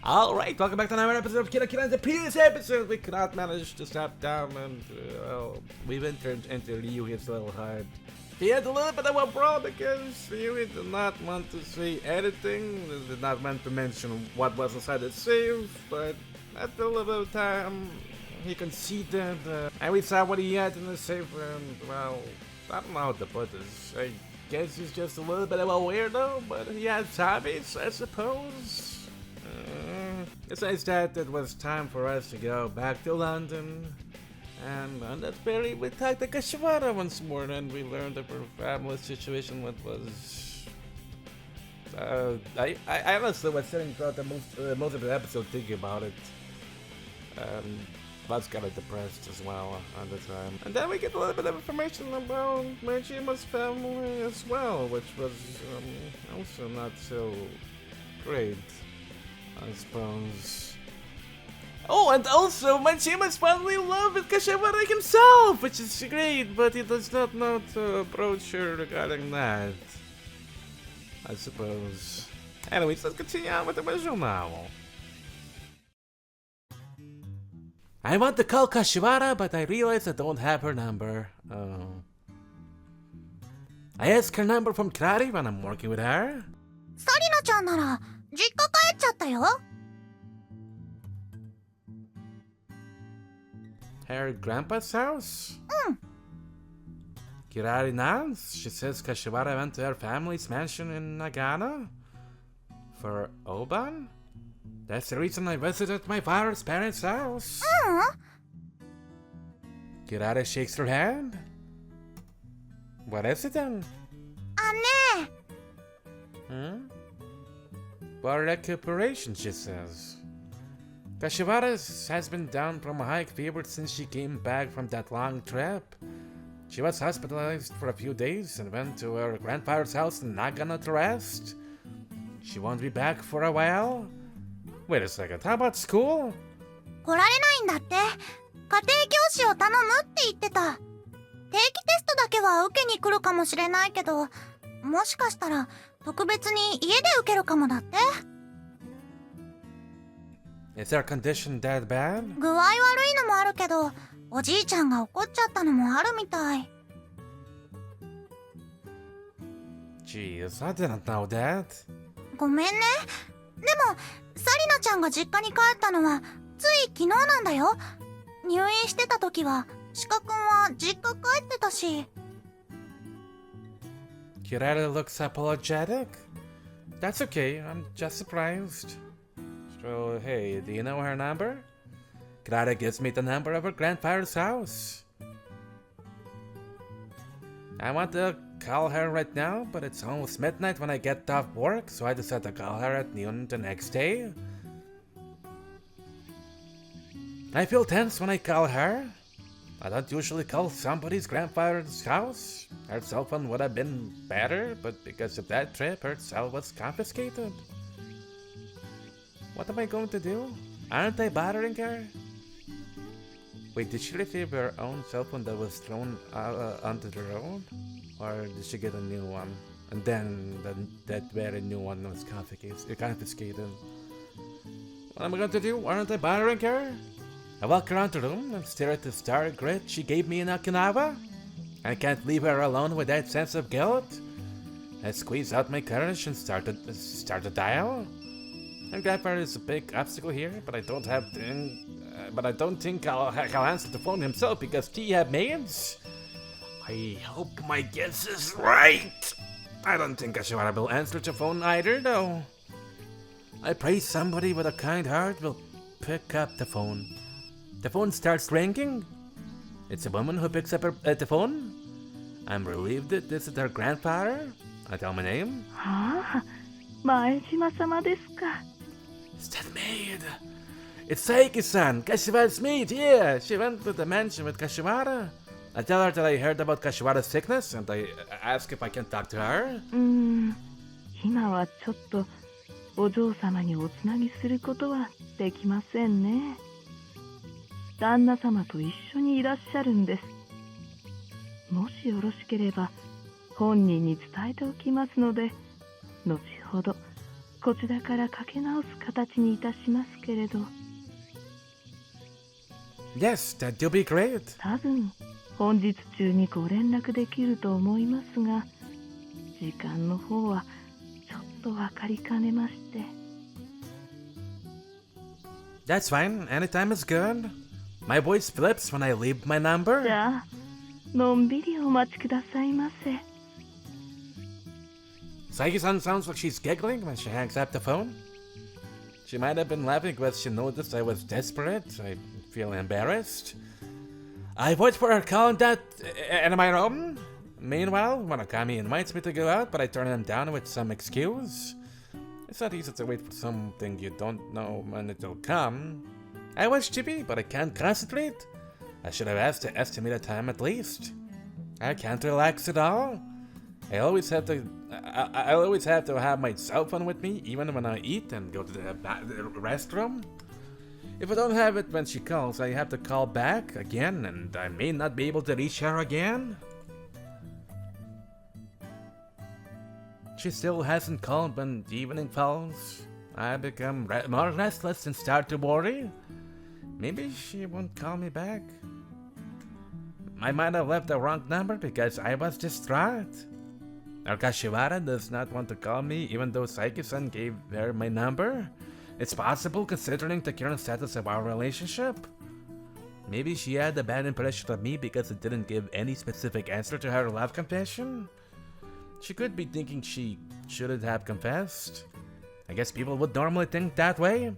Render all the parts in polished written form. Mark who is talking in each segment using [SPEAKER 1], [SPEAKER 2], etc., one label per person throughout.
[SPEAKER 1] Alright, welcome back to another episode of Kira Kira. In the previous episode, we could not manage to stop down and, we went into Ryu his little heart. He had a little bit of a brawl because Ryu did not want to see anything, did not want to mention what was inside the safe, but after a little bit of time, he conceded, and we saw what he had in the safe, and, well, I don't know how to put this. I guess he's just a little bit of a weirdo, but he has hobbies, I suppose. Besides that, it was time for us to go back to London, and on that ferry we talked to Kashiwara once more, and we learned of her family situation, what was... I honestly was sitting throughout most of the episode thinking about it. I was kind of depressed as well at the time. And then we get a little bit of information about Majima's family as well, which was also not so great, I suppose. Oh, and also Majima's family love with Kashiwara himself, which is great, but he does not know to approach her regarding that, I suppose. Anyways, let's continue on with the visual novel. I want to call Kashiwara, but I realize I don't have her number. Oh. I ask her number from Kirari when I'm working with her.
[SPEAKER 2] Sarina-chan なら実家帰っちゃったよ。
[SPEAKER 1] Her grandpa's house? Kirari nods. She says Kashiwara went to her family's mansion in Nagano for Oban? That's the reason I visited my father's parents' house. Kirari shakes her hand. What is it then? For recuperation, she says. Kashiwara has been down from a high fever since she came back from that long trip. She was hospitalized for a few days and went to her grandfather's house in Nagano to rest. She won't be back for a while. Wait a second, how about school?
[SPEAKER 2] 来られないんだって。家庭教師を頼むって言ってた。定期テストだけは受けに来るかもしれないけど、もしかしたら特別に家で受けるかもだって。
[SPEAKER 1] Is her condition that bad?
[SPEAKER 2] 具合悪いのもあるけど、おじいちゃんが怒っちゃったのもあるみたい。
[SPEAKER 1] Jeez, I didn't know that.
[SPEAKER 2] ごめんね。でも、サリナちゃんが実家に帰ったのはつい昨日なんだよ。入院してた時はシカ君は実家帰ってたし。
[SPEAKER 1] Kirari looks apologetic. That's okay, I'm just surprised. So, hey, do you know her number? Kirari gives me the number of her grandfather's house. I want to call her right now, but it's almost midnight when I get off work, so I decided to call her at noon the next day. I feel tense when I call her. I don't usually call somebody's grandfather's house. Her cell phone would have been better, but because of that trip, her cell was confiscated. What am I going to do? Aren't I bothering her? Wait, did she receive her own cell phone that was thrown onto the road? Or did she get a new one? And then that very new one was confiscated. What am I going to do? Aren't I bothering her? I walk around the room and stare at the star grid she gave me in Okinawa. I can't leave her alone with that sense of guilt. I squeeze out my courage and start to dial. My grandfather is a big obstacle here, but I don't think I'll answer the phone himself because he have maids. I hope my guess is right. I don't think Kashiwara will answer the phone either, though. I pray somebody with a kind heart will pick up the phone. The phone starts ringing. It's a woman who picks up the phone. I'm relieved that this is her grandfather. I tell my name.
[SPEAKER 3] Majima-sama desu ka?
[SPEAKER 1] It's that maid. It's Saiki-san, Kashiwara's maid, yeah. She went to the mansion with Kashiwara. I tell her that I heard about Kashiwara's sickness, and I ask if I can talk to her.
[SPEAKER 3] 今はちょっとお嬢様におつなぎすることはできませんね。旦那様と一緒にいらっしゃるんです。もしよろしければ本人に伝えておきますので、後ほどこちらからかけ直す形にいたしますけれど。
[SPEAKER 1] Yes, that'll be great.
[SPEAKER 3] 多分本日中にご連絡できると思いますが、時間の方はちょっと分かりかねまして。
[SPEAKER 1] That's fine. Anytime is good. My voice flips when I leave my number.
[SPEAKER 3] じゃあのんびりお待ちくださいませ。
[SPEAKER 1] Saiki-san sounds like she's giggling when she hangs up the phone. She might have been laughing because she noticed I was desperate. I feel embarrassed. I wait for her call in my room. Meanwhile, Murakami invites me to go out, but I turn him down with some excuse. It's not easy to wait for something you don't know when it'll come. I was chippy, but I can't concentrate. I should have asked to estimate a time at least. I can't relax at all. I always have to have my cell phone with me, even when I eat and go to the restroom. If I don't have it when she calls, I have to call back again, and I may not be able to reach her again. She still hasn't called when the evening falls. I become more restless and start to worry. Maybe she won't call me back. I might have left the wrong number because I was distraught. Or Kashiwara does not want to call me even though Saiki-san gave her my number. It's possible considering the current status of our relationship. Maybe she had a bad impression of me because I didn't give any specific answer to her love confession. She could be thinking she shouldn't have confessed. I guess people would normally think that way.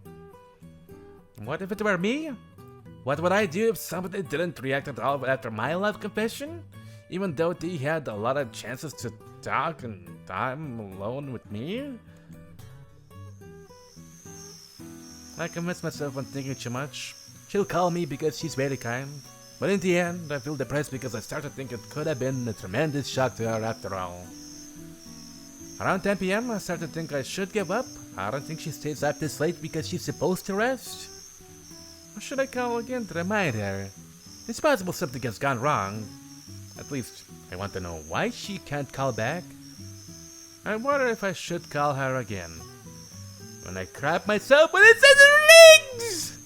[SPEAKER 1] What if it were me? What would I do if somebody didn't react at all after my love confession? Even though they had a lot of chances to talk and time alone with me? I convinced myself I'm thinking too much. She'll call me because she's very kind. But in the end, I feel depressed because I start to think it could have been a tremendous shock to her after all. Around 10 p.m., I start to think I should give up. I don't think she stays up this late because she's supposed to rest. Or should I call again to remind her? It's possible something has gone wrong. At least, I want to know why she can't call back. I wonder if I should call her again. When I crap myself when it says rings!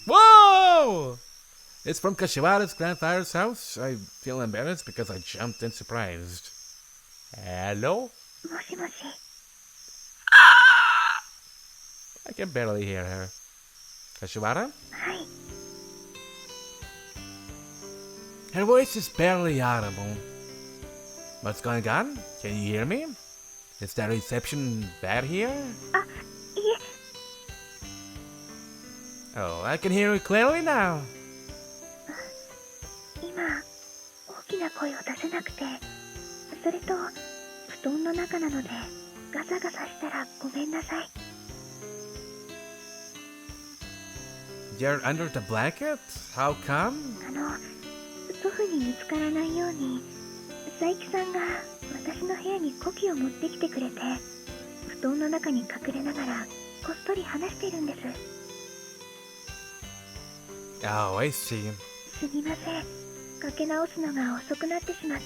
[SPEAKER 1] Whoa! It's from Kashiwara's grandfather's house. I feel embarrassed because I jumped in surprised. Hello?
[SPEAKER 2] もしもし。
[SPEAKER 1] I can barely hear her. Kashiwara?
[SPEAKER 2] はい。
[SPEAKER 1] Her voice is barely audible. What's going on? Can you hear me? Is the reception bad here?
[SPEAKER 2] あ、いえ。
[SPEAKER 1] Oh, I can hear you clearly now.
[SPEAKER 2] 今、大きな声を出せなくて、それと、布団の中なので、ガサガサしたらごめんなさい。
[SPEAKER 1] You're under the blanket? How come?
[SPEAKER 2] 祖父に見つからないように、佐伯さんが私の部屋にコキを持ってきてくれて、布団の中に隠れながらこっそり話しているんです。
[SPEAKER 1] Oh, I see.
[SPEAKER 2] すみません。かけ直すのが遅くなってしまって。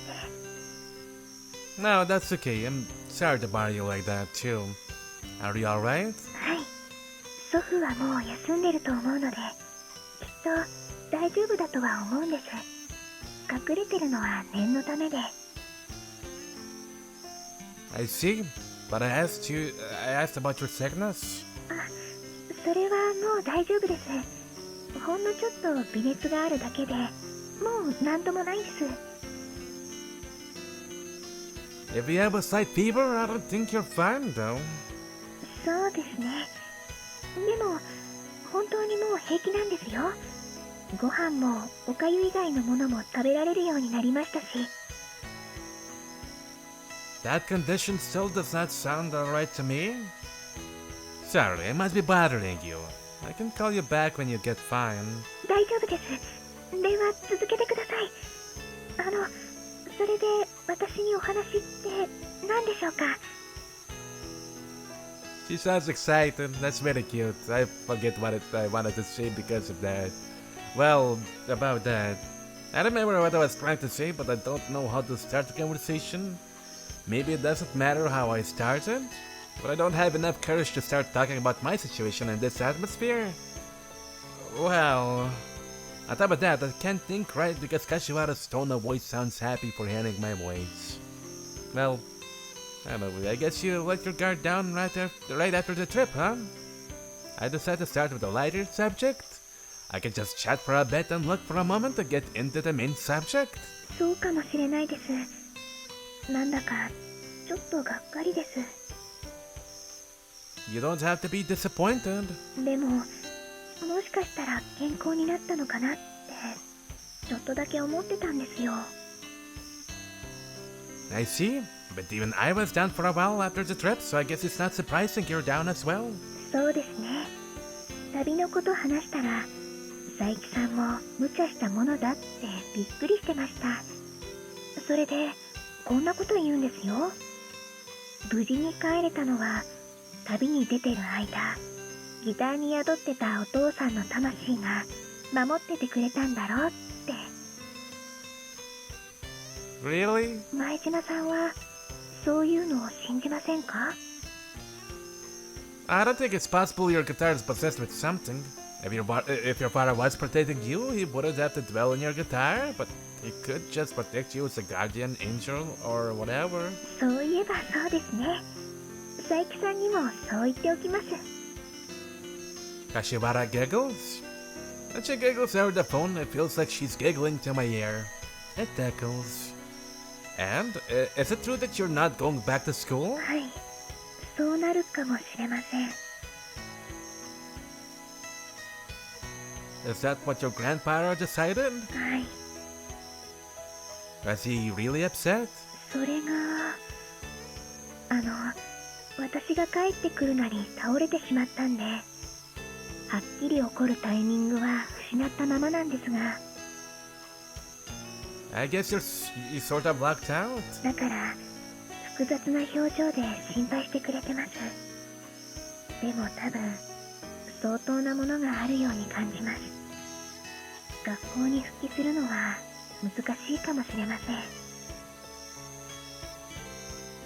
[SPEAKER 1] No, that's okay. I'm sorry to bother you like that too. Are you alright?
[SPEAKER 2] はい。祖父はもう休んでると思うので、きっと大丈夫だとは思うんです。隠れてるのは念のためで。
[SPEAKER 1] I see. But I asked about your sickness.
[SPEAKER 2] あ、それはもう大丈夫です。ほんのちょっと微熱があるだけで、もうなんともないんです。
[SPEAKER 1] If you have a slight fever, I don't think you're fine though.
[SPEAKER 2] そうですね。でも、本当にもう平気なんですよ。ご飯もおかゆ以外のものも食べられるようになりましたし。
[SPEAKER 1] That condition still does not sound alright to me. Sorry, I must be bothering you. I can call you back when you get fine.
[SPEAKER 2] 大丈夫です。電話続けてください。それで私にお話って何でしょうか？
[SPEAKER 1] She sounds excited. That's very cute. I forget what I wanted to say because of that. Well, about that. I remember what I was trying to say, but I don't know how to start the conversation. Maybe it doesn't matter how I started. but I don't have enough courage to start talking about my situation in this atmosphere. Well, on top of that, I can't think right because Kashiwara's tone of voice sounds happy for hearing my voice. Well, I guess you let your guard down right after the trip, huh? I decided to start with a lighter subject. I can just chat for a bit and look for a moment to get into the main subject.
[SPEAKER 2] そうかもしれないです。なんだかちょっとがっかりです。
[SPEAKER 1] You don't have to be disappointed.
[SPEAKER 2] でも、もしかしたら健康になったのかなってちょっとだけ思ってたんですよ。
[SPEAKER 1] I see, but even I was down for a while after the trip, so I guess it's not surprising you're down as well.
[SPEAKER 2] そうですね。旅のこと話したら、佐伯さんも無茶したものだってびっくりしてました。それで、こんなこと言うんですよ。無事に帰れたのは、旅に出てる間、ギターに宿ってたお父さんの魂が守っててくれたんだろうって。
[SPEAKER 1] Really?
[SPEAKER 2] 前島さんは、そういうのを信じませんか？
[SPEAKER 1] I don't think it's possible your guitar is possessed with something. If your father was protecting you, he wouldn't have to dwell on your guitar, but he could just protect you as a guardian angel or whatever.
[SPEAKER 2] そういえばそうですね。佐伯さんにもそう言っておきます。
[SPEAKER 1] Kashiwara giggles. When she giggles over the phone, it feels like she's giggling to my ear. It tickles. And, is it true that you're not going back to school?
[SPEAKER 2] はい、そうなるかもしれません。
[SPEAKER 1] Is that what your grandfather decided?
[SPEAKER 2] はい、
[SPEAKER 1] Was he really upset?
[SPEAKER 2] それが、私が帰ってくるなり倒れてしまったんで、はっきり起こるタイミングは失ったままなんですが、
[SPEAKER 1] I guess you sort of locked out.
[SPEAKER 2] だから複雑な表情で心配してくれてます。でも多分相当なものがあるように感じます。学校に復帰するのは難しいかもしれません。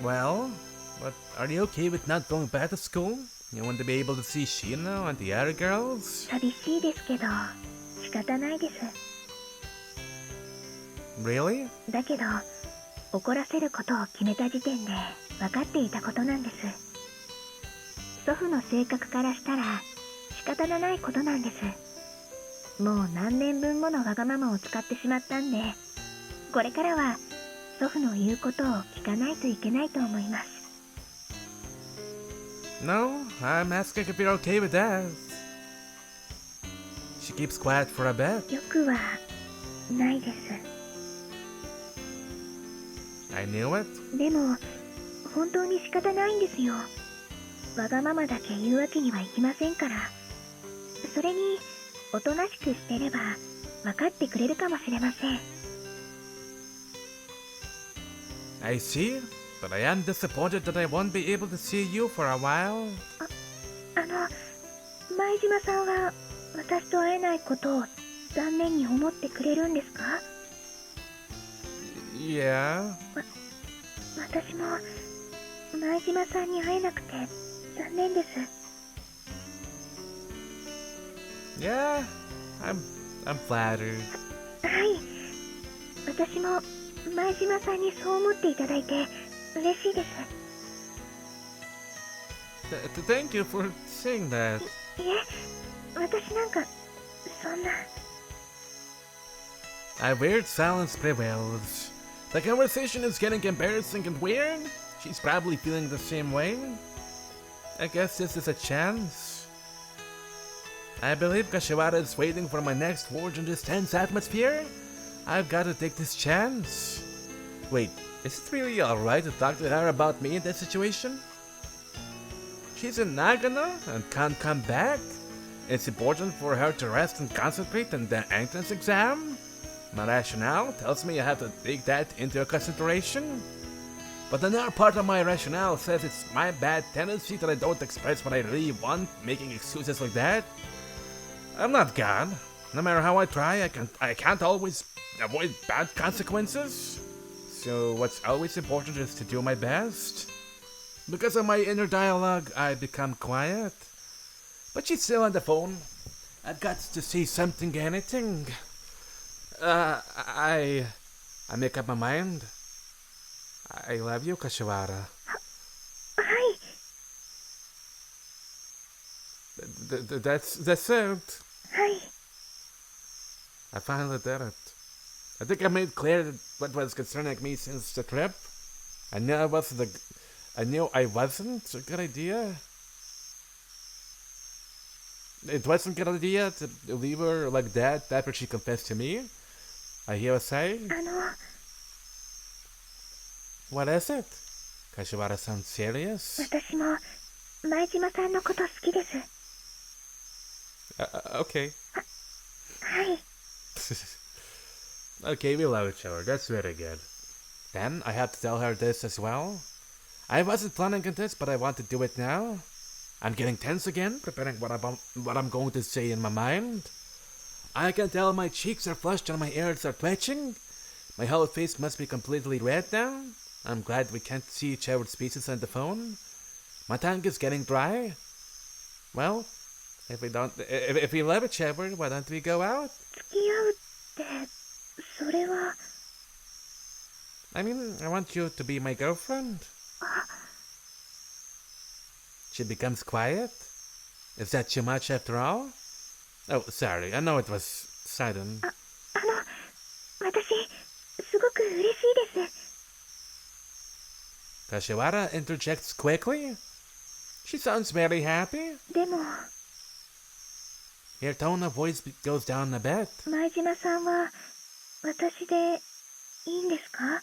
[SPEAKER 1] Well, but are you okay with not going back to school? You want to be able to see Shino and the other girls?
[SPEAKER 2] 寂しいですけど仕方ないです。
[SPEAKER 1] Really?
[SPEAKER 2] だけど怒らせることを決めた時点で分かっていたことなんです。祖父の性格からしたら仕方のないことなんです。もう何年分ものわがままを使ってしまったんで、これからは祖父の言うことを聞かないといけないと思います。
[SPEAKER 1] No, I'm asking if you're okay with that. She keeps quiet for a bit.
[SPEAKER 2] よくはないです。
[SPEAKER 1] I knew it.
[SPEAKER 2] でも本当に仕方ないんですよ。わがままだけ言うわけにはいきませんから。それにおとなしくしてれば分かってくれるかもしれません。
[SPEAKER 1] I see, but I am disappointed that I won't be able to see you for a while.
[SPEAKER 2] 前島さんは私と会えないことを残念に思ってくれるんですか？
[SPEAKER 1] Yeah.
[SPEAKER 2] 私も前島さんに会えなくて残念です。
[SPEAKER 1] Yeah, I'm flattered.
[SPEAKER 2] はい、私も前島さんにそう思っていただいて嬉しいです。
[SPEAKER 1] Thank you for saying that.
[SPEAKER 2] いえ、私なんかそんな。
[SPEAKER 1] A weird silence prevails. The conversation is getting embarrassing and weird. She's probably feeling the same way. I guess this is a chance. I believe Kashiwara is waiting for my next forge in this tense atmosphere. I've got to take this chance. Wait, is it really alright to talk to her about me in this situation? She's in Nagano and can't come back. It's important for her to rest and concentrate on the entrance exam. My rationale tells me I have to take that into consideration. But another part of my rationale says it's my bad tendency that I don't express what I really want, making excuses like that. I'm not God. No matter how I try, I can't always avoid bad consequences. So what's always important is to do my best. Because of my inner dialogue, I become quiet. But she's still on the phone. I've got to say something, anything. I make up my mind. I love you, Kashiwara.
[SPEAKER 2] はい。
[SPEAKER 1] That's it.
[SPEAKER 2] はい。
[SPEAKER 1] I finally did it. I think I made clear what was concerning me since the trip. I knew I wasn't a good idea. It wasn't a good idea to leave her like that after she confessed to me. I hear her say.
[SPEAKER 2] あの、
[SPEAKER 1] What is it? Kashiwara sounds serious.
[SPEAKER 2] 私も前島さんのこと好きです。
[SPEAKER 1] Okay.
[SPEAKER 2] はい。
[SPEAKER 1] Okay, we love each other. That's very good. Then I have to tell her this as well. I wasn't planning on this, but I want to do it now. I'm getting tense again, preparing what I'm going to say in my mind. I can tell my cheeks are flushed and my ears are twitching. My whole face must be completely red now. I'm glad we can't see each other's faces on the phone. My tongue is getting dry. Well, if we love each other, why don't we go out?
[SPEAKER 2] 付き合うって、それは。
[SPEAKER 1] I mean, I want you to be my girlfriend. She becomes quiet. Is that too much after all? Oh, sorry. I know it was sudden.
[SPEAKER 2] 私、すごく嬉しいです。
[SPEAKER 1] Kashiwara interjects quickly. She sounds very happy.
[SPEAKER 2] でも、
[SPEAKER 1] Her tone of voice goes down a bit.
[SPEAKER 2] 前島さんは私でいいんですか？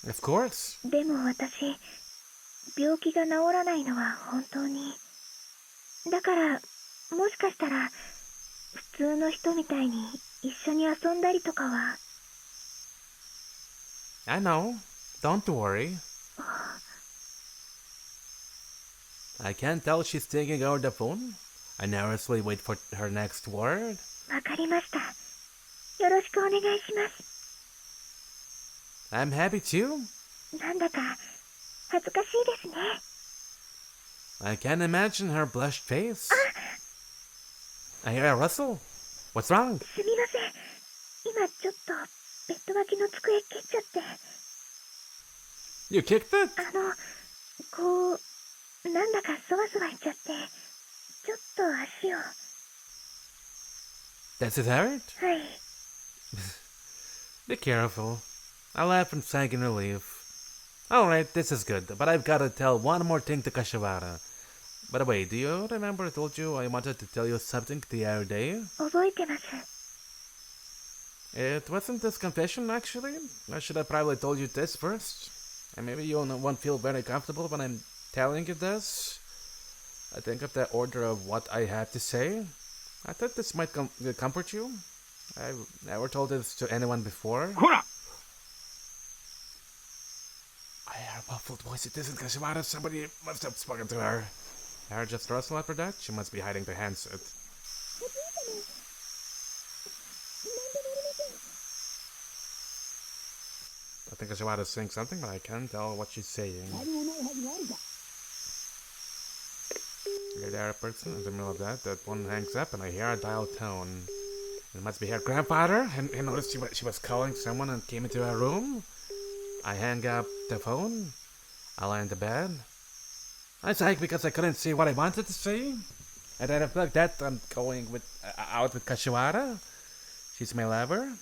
[SPEAKER 1] Of course.
[SPEAKER 2] でも私、病気が治らないのは本当に。だから、もしかしたら、普通の人みたいに一緒に遊んだりとかは。
[SPEAKER 1] I know. Don't worry. I can tell she's taking over the phone. I nervously wait for her next word.
[SPEAKER 2] わかりました。よろしくお願いします。
[SPEAKER 1] I'm happy too.
[SPEAKER 2] なんだか恥ずかしいですね。
[SPEAKER 1] I can imagine her blushed face. I hear a rustle. What's wrong?
[SPEAKER 2] すみません。今ちょっとベッド脇の机蹴っちゃって。
[SPEAKER 1] You kicked it?
[SPEAKER 2] こう、なんだかそわそわしちゃって、ちょっと足を。
[SPEAKER 1] Does it hurt?
[SPEAKER 2] はい。
[SPEAKER 1] Be careful. I laugh in sigh in relief. Alright, this is good, but I've got to tell one more thing to Kashiwara. By the way, do you remember I told you I wanted to tell you something the other day?
[SPEAKER 2] 覚えてます。
[SPEAKER 1] It wasn't this confession, actually. I should have probably told you this first. And maybe you won't feel very comfortable when I'm telling you this. I think of the order of what I have to say. I thought this might comfort you. I've never told this to anyone before. I hear a muffled voice. It isn't Kashiwara. Somebody must have spoken to her. I heard just rustle after that. She must be hiding the handset. I think Kashiwara's saying something, but I can't tell what she's saying. Okay, there a person in the middle of that one hangs up, and I hear a dial tone. It must be her grandfather. I noticed she was calling someone and came into her room. I hang up the phone. I lie in the bed. I sighed because I couldn't say what I wanted to say. And then after that, I'm going out with Kashiwara. She's my lover.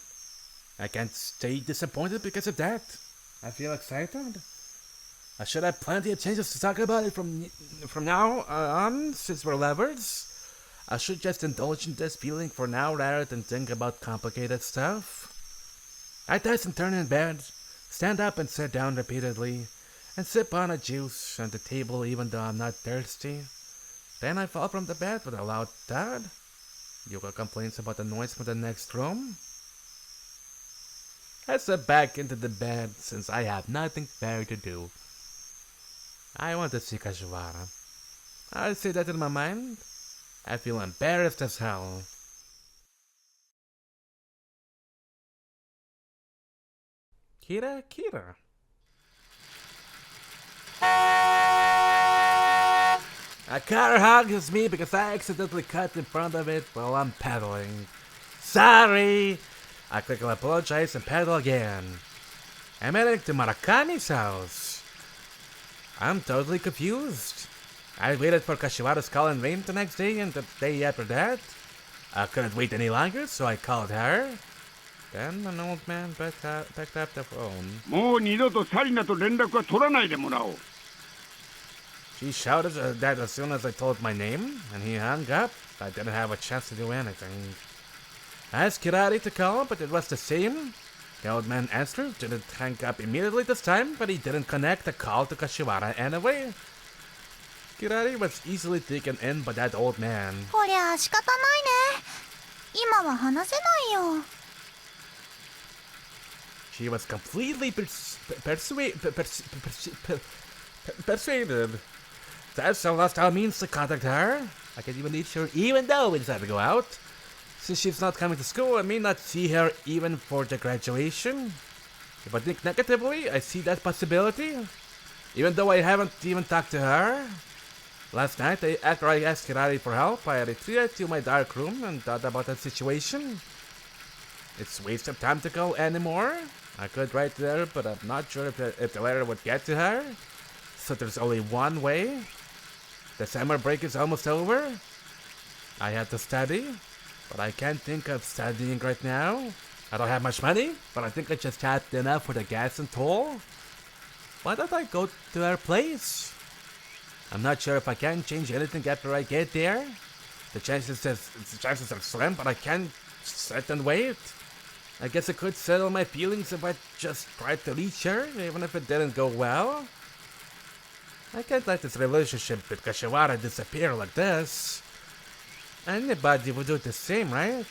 [SPEAKER 1] I can't stay disappointed because of that. I feel excited. I should have plenty of chances to talk about it from now on, since we're lovers. I should just indulge in this feeling for now rather than think about complicated stuff. I toss and turn in bed, stand up and sit down repeatedly, and sip on a juice on the table even though I'm not thirsty. Then I fall from the bed with a loud thud. Yuka complains about the noise from the next room. I slip back into the bed since I have nothing better to do. I want to see Kashiwara. I say that in my mind. I feel embarrassed as hell. Kira. A car hugs me because I accidentally cut in front of it while I'm pedaling. Sorry! I quickly apologize and pedal again. I'm heading to Murakami's house. I'm totally confused. I waited for Kashiwara's call and rain the next day and the day after that. I couldn't wait any longer, so I called her. Then an old man picked up the phone.
[SPEAKER 4] もう二度とサリナと連絡は取らないでもらおう。
[SPEAKER 1] She shouted that as soon as I told my name, and he hung up. I didn't have a chance to do anything. I asked Kirari to call, but it was the same. The old man answered, didn't hang up immediately this time, but he didn't connect the call to Kashiwara anyway. Kirari was easily taken in by that old man.
[SPEAKER 2] こりゃ仕方ないね。今は話せないよ。
[SPEAKER 1] She was completely persuaded. That's the last our means to contact her. I can't even reach her even though we decided to go out. Since she's not coming to school, I may not see her even for the graduation. If I think negatively, I see that possibility. Even though I haven't even talked to her. Last night, after I asked Kirari for help, I retreated to my dark room and thought about the situation. It's a waste of time to go anymore. I could write to her, but I'm not sure if the letter would get to her. So there's only one way. The summer break is almost over. I have to study, but I can't think of studying right now. I don't have much money, but I think I just had enough for the gas and toll. Why don't I go to her place? I'm not sure if I can change anything after I get there. The chances are slim, but I can't sit and wait. I guess I could settle my feelings if I just tried to reach her, even if it didn't go well. I can't let this relationship with Kashiwara disappear like this. Anybody would do the same, right?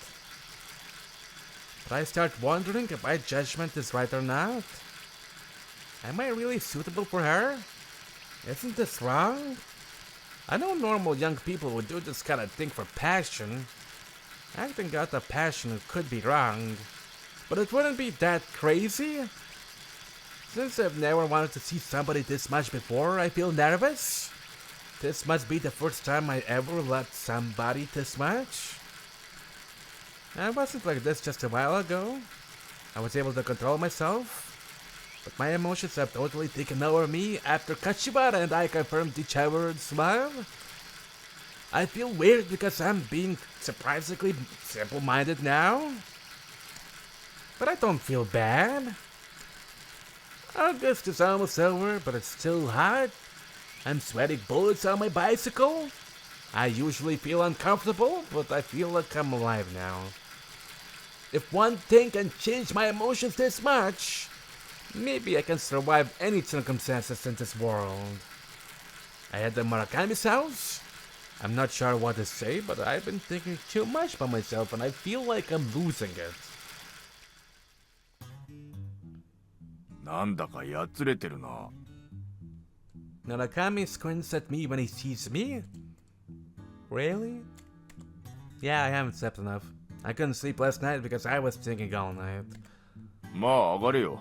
[SPEAKER 1] But I start wondering if my judgment is right or not. Am I really suitable for her? Isn't this wrong? I know normal young people would do this kind of thing for passion. Acting out of passion could be wrong, but it wouldn't be that crazy. Since I've never wanted to see somebody this much before, I feel nervous. This must be the first time I ever loved somebody this much. I wasn't like this just a while ago. I was able to control myself. But my emotions have totally taken over me after Kashiwara and I confirmed each other's love. I feel weird because I'm being surprisingly simple-minded now. But I don't feel bad. August is almost over, but it's still hot. I'm sweating bullets on my bicycle. I usually feel uncomfortable, but I feel like I'm alive now. If one thing can change my emotions this much, maybe I can survive any circumstances in this world. I head to Murakami's house. I'm not sure what to say, but I've been thinking too much about myself and I feel like I'm losing it.
[SPEAKER 4] なんだかやつれてるな。
[SPEAKER 1] Murakami squints at me when he sees me. Really? Yeah, I haven't slept enough. I couldn't sleep last night because I was thinking all night.
[SPEAKER 4] まあ上がれよ。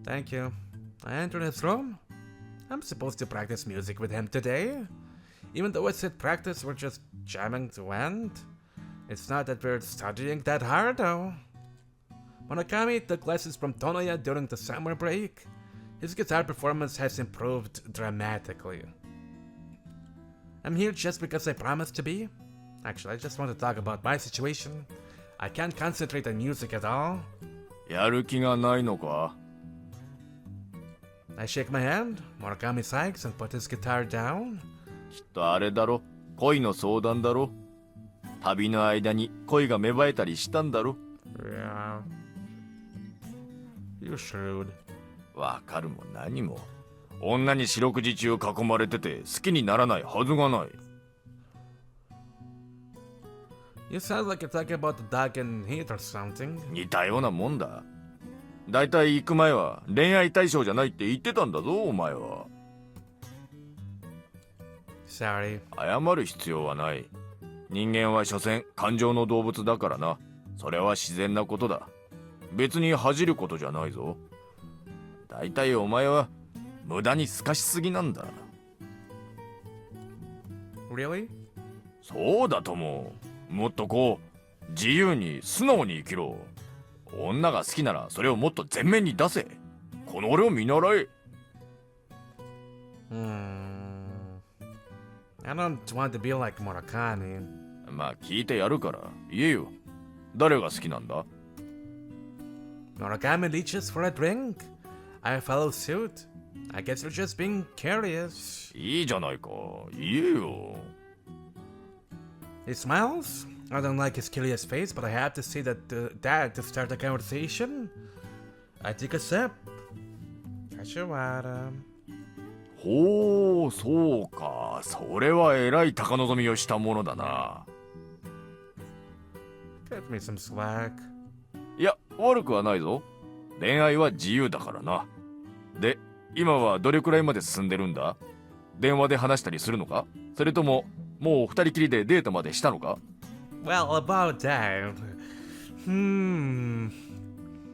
[SPEAKER 1] Thank you. I entered his room. I'm supposed to practice music with him today. Even though I said practice, we're just jamming to end. It's not that we're studying that hard though. Murakami took lessons from Tonoya during the summer break. His guitar performance has improved dramatically. I'm here just because I promised to be. Actually, I just want to talk about my situation. I can't concentrate on music at all.
[SPEAKER 4] やる気がないのか？
[SPEAKER 1] I shake my hand. Murakami sighs and put his guitar down.
[SPEAKER 4] きっとあれだろ。恋の相談だろ。旅の間に恋が芽生えたりしたんだろ。
[SPEAKER 1] Yeah. You're shrewd.
[SPEAKER 4] わかるも何も。女に四六時中囲まれてて好きにならないはずがない。
[SPEAKER 1] You sound like you're talking about the dog in heat or something.
[SPEAKER 4] 似たようなもんだ。だいたい行く前は恋愛対象じゃないって言ってたんだぞお前は。
[SPEAKER 1] Sorry.
[SPEAKER 4] 謝る必要はない。人間は所詮感情の動物だからな。それは自然なことだ。別に恥じることじゃないぞ。だいたいお前は無駄にすかしすぎなんだ。
[SPEAKER 1] Really?
[SPEAKER 4] そうだとも。もっとこう自由に素直に生きろ。女が好きならそれをもっと前面に出せ。この俺を見習え。
[SPEAKER 1] I don't want to be like Murakami.
[SPEAKER 4] まあ聞いてやるから言えよ。誰が好きなんだ？
[SPEAKER 1] Murakami reaches for a drink. I follow suit. I guess you're just being curious.
[SPEAKER 4] いいじゃないか。言えよ。
[SPEAKER 1] He smiles. I don't like his curious face, but I have to say that that to start a conversation. I take a sip. Kashiwara.
[SPEAKER 4] ほう、そうか。それはえらい高望みをしたものだな。
[SPEAKER 1] Give me some slack.
[SPEAKER 4] いや、悪くはないぞ。恋愛は自由だからな。で、今はどれくらいまで進んでるんだ？電話で話したりするのか？それとも、もう二人きりでデートまでしたのか？
[SPEAKER 1] Well, about that.